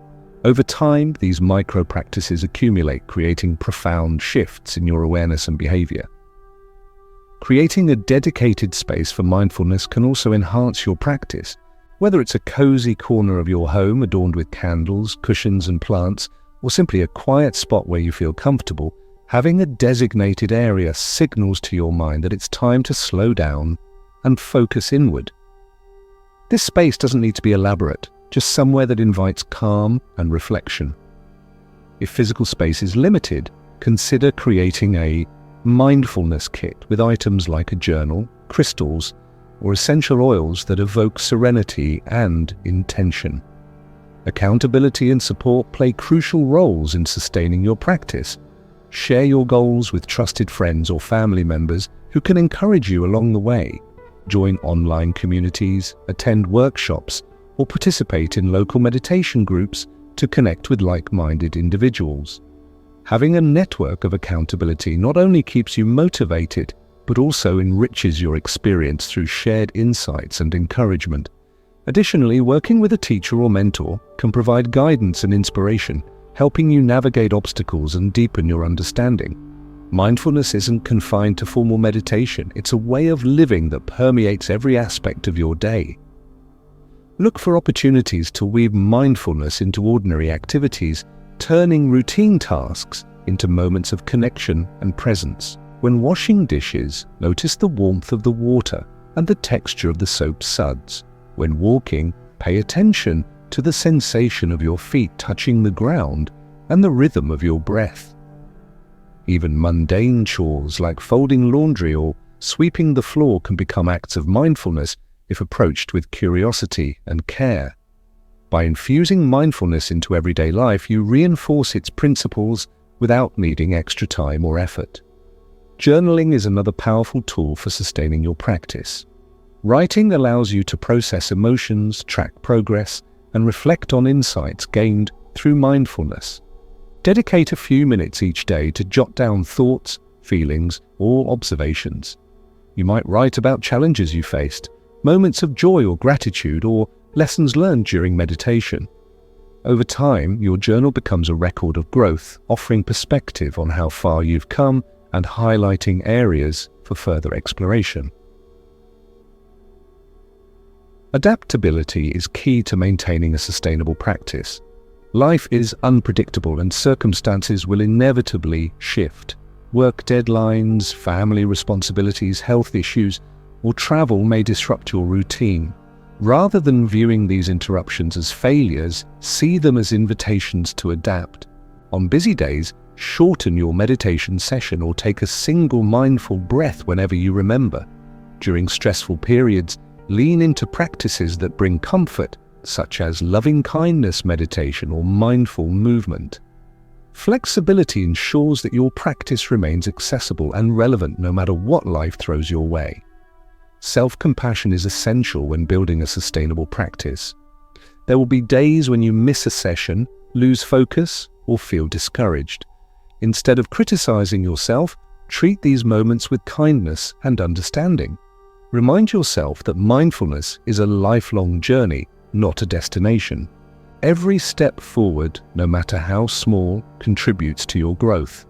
A: Over time, these micro-practices accumulate, creating profound shifts in your awareness and behavior. Creating a dedicated space for mindfulness can also enhance your practice. Whether it's a cozy corner of your home adorned with candles, cushions, and plants, or simply a quiet spot where you feel comfortable, having a designated area signals to your mind that it's time to slow down and focus inward. This space doesn't need to be elaborate, just somewhere that invites calm and reflection. If physical space is limited, consider creating a mindfulness kit with items like a journal, crystals, or essential oils that evoke serenity and intention. Accountability and support play crucial roles in sustaining your practice. Share your goals with trusted friends or family members who can encourage you along the way. Join online communities, attend workshops, or participate in local meditation groups to connect with like-minded individuals. Having a network of accountability not only keeps you motivated, but also enriches your experience through shared insights and encouragement. Additionally, working with a teacher or mentor can provide guidance and inspiration, helping you navigate obstacles and deepen your understanding. Mindfulness isn't confined to formal meditation, it's a way of living that permeates every aspect of your day. Look for opportunities to weave mindfulness into ordinary activities, turning routine tasks into moments of connection and presence. When washing dishes, notice the warmth of the water and the texture of the soap suds. When walking, pay attention to the sensation of your feet touching the ground and the rhythm of your breath. Even mundane chores like folding laundry or sweeping the floor can become acts of mindfulness if approached with curiosity and care. By infusing mindfulness into everyday life, you reinforce its principles without needing extra time or effort. Journaling is another powerful tool for sustaining your practice. Writing allows you to process emotions, track progress, and reflect on insights gained through mindfulness. Dedicate a few minutes each day to jot down thoughts, feelings, or observations. You might write about challenges you faced, moments of joy or gratitude, or lessons learned during meditation. Over time, your journal becomes a record of growth, offering perspective on how far you've come and highlighting areas for further exploration. Adaptability is key to maintaining a sustainable practice. Life is unpredictable and circumstances will inevitably shift. Work deadlines, family responsibilities, health issues, or travel may disrupt your routine. Rather than viewing these interruptions as failures, see them as invitations to adapt. On busy days, shorten your meditation session or take a single mindful breath whenever you remember. During stressful periods, lean into practices that bring comfort, such as loving-kindness meditation or mindful movement. Flexibility ensures that your practice remains accessible and relevant no matter what life throws your way. Self-compassion is essential when building a sustainable practice. There will be days when you miss a session, lose focus, or feel discouraged. Instead of criticizing yourself, treat these moments with kindness and understanding. Remind yourself that mindfulness is a lifelong journey, not a destination. Every step forward, no matter how small, contributes to your growth.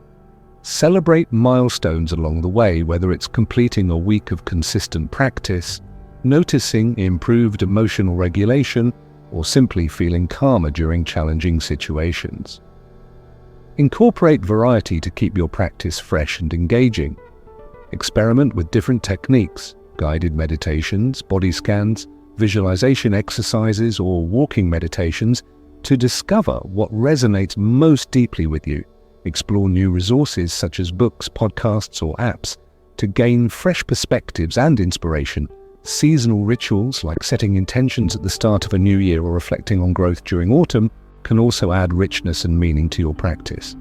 A: Celebrate milestones along the way, whether it's completing a week of consistent practice, noticing improved emotional regulation, or simply feeling calmer during challenging situations. Incorporate variety to keep your practice fresh and engaging. Experiment with different techniques, guided meditations, body scans, visualization exercises, or walking meditations to discover what resonates most deeply with you. Explore new resources such as books, podcasts, or apps to gain fresh perspectives and inspiration. Seasonal rituals like setting intentions at the start of a new year or reflecting on growth during autumn can also add richness and meaning to your practice.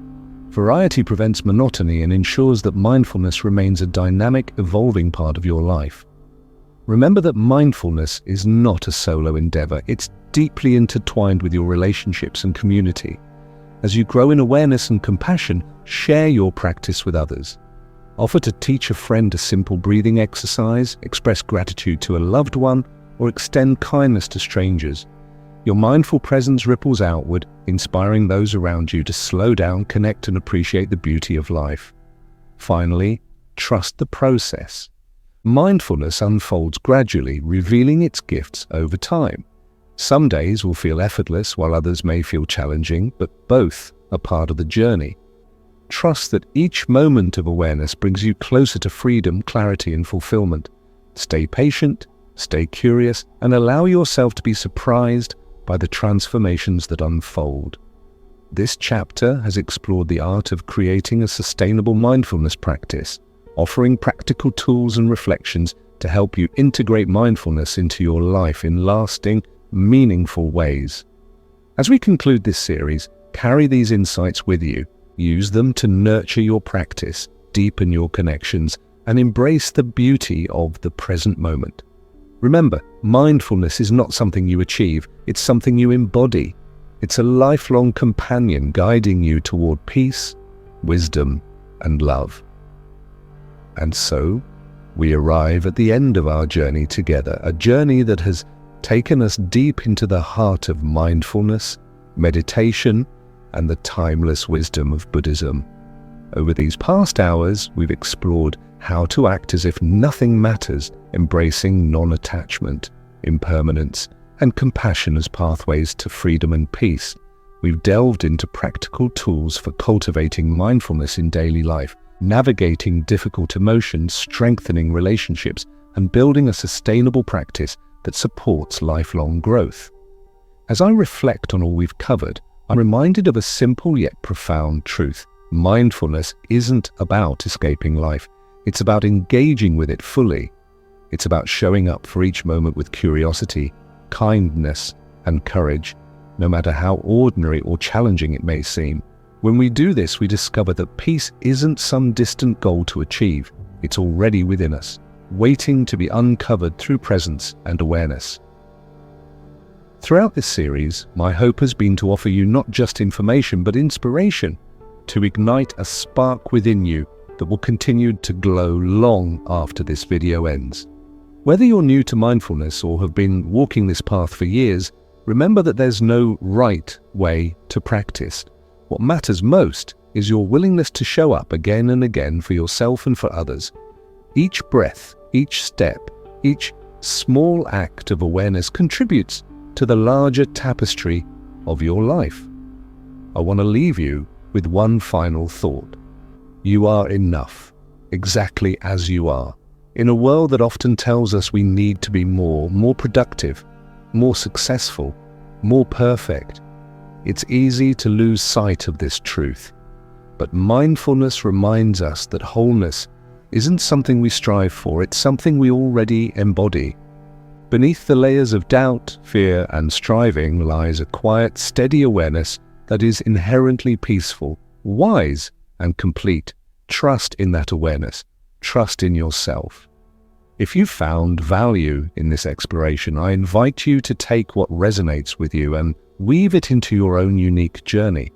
A: Variety prevents monotony and ensures that mindfulness remains a dynamic, evolving part of your life. Remember that mindfulness is not a solo endeavor. It's deeply intertwined with your relationships and community. As you grow in awareness and compassion, share your practice with others. Offer to teach a friend a simple breathing exercise, express gratitude to a loved one, or extend kindness to strangers. Your mindful presence ripples outward, inspiring those around you to slow down, connect, and appreciate the beauty of life. Finally, trust the process. Mindfulness unfolds gradually, revealing its gifts over time. Some days will feel effortless, while others may feel challenging, but both are part of the journey. Trust that each moment of awareness brings you closer to freedom, clarity, and fulfillment. Stay patient, stay curious, and allow yourself to be surprised by the transformations that unfold. This chapter has explored the art of creating a sustainable mindfulness practice, offering practical tools and reflections to help you integrate mindfulness into your life in lasting, meaningful ways. As we conclude this series, carry these insights with you. Use them to nurture your practice, deepen your connections, and embrace the beauty of the present moment. Remember, mindfulness is not something you achieve, it's something you embody. It's a lifelong companion guiding you toward peace, wisdom, and love. And so, we arrive at the end of our journey together, a journey that has taken us deep into the heart of mindfulness, meditation, and the timeless wisdom of Buddhism. Over these past hours, we've explored how to act as if nothing matters, embracing non-attachment, impermanence, and compassion as pathways to freedom and peace. We've delved into practical tools for cultivating mindfulness in daily life, navigating difficult emotions, strengthening relationships, and building a sustainable practice that supports lifelong growth. As I reflect on all we've covered, I'm reminded of a simple yet profound truth. Mindfulness isn't about escaping life. It's about engaging with it fully. It's about showing up for each moment with curiosity, kindness, and courage, no matter how ordinary or challenging it may seem. When we do this, we discover that peace isn't some distant goal to achieve. It's already within us, waiting to be uncovered through presence and awareness. Throughout this series, my hope has been to offer you not just information, but inspiration, to ignite a spark within you that will continue to glow long after this video ends. Whether you're new to mindfulness or have been walking this path for years, remember that there's no right way to practice. What matters most is your willingness to show up again and again for yourself and for others. Each breath, each step, each small act of awareness contributes to the larger tapestry of your life. I want to leave you with one final thought. You are enough, exactly as you are. In a world that often tells us we need to be more productive, more successful, more perfect, it's easy to lose sight of this truth. But mindfulness reminds us that wholeness isn't something we strive for, it's something we already embody. Beneath the layers of doubt, fear, and striving lies a quiet, steady awareness that is inherently peaceful, wise, and complete. Trust in that awareness. Trust in yourself. If you found value in this exploration, I invite you to take what resonates with you and weave it into your own unique journey.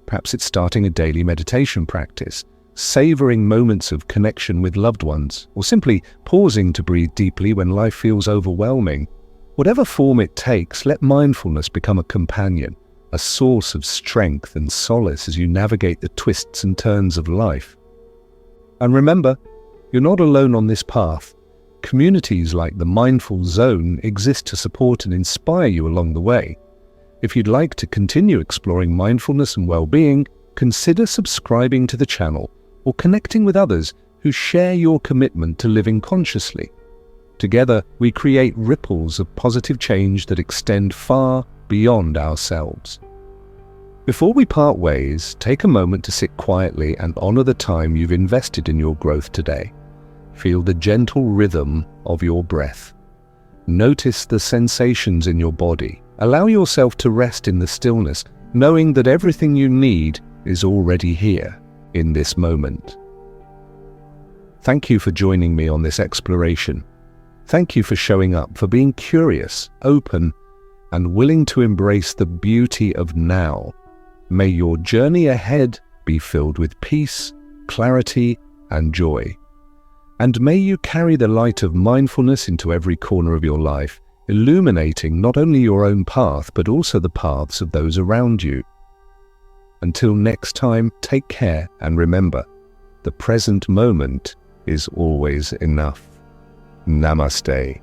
A: Perhaps it's starting a daily meditation practice, savoring moments of connection with loved ones, or simply pausing to breathe deeply when life feels overwhelming. Whatever form it takes, let mindfulness become a companion, a source of strength and solace as you navigate the twists and turns of life. And remember, you're not alone on this path. Communities like the Mindfull Zone exist to support and inspire you along the way. If you'd like to continue exploring mindfulness and well-being, consider subscribing to the channel or connecting with others who share your commitment to living consciously. Together, we create ripples of positive change that extend far beyond ourselves. Before we part ways, take a moment to sit quietly and honor the time you've invested in your growth today. Feel the gentle rhythm of your breath. Notice the sensations in your body. Allow yourself to rest in the stillness, knowing that everything you need is already here in this moment. Thank you for joining me on this exploration. Thank you for showing up, for being curious, open, and willing to embrace the beauty of now. May your journey ahead be filled with peace, clarity, and joy. And may you carry the light of mindfulness into every corner of your life, illuminating not only your own path, but also the paths of those around you. Until next time, take care and remember, the present moment is always enough. Namaste.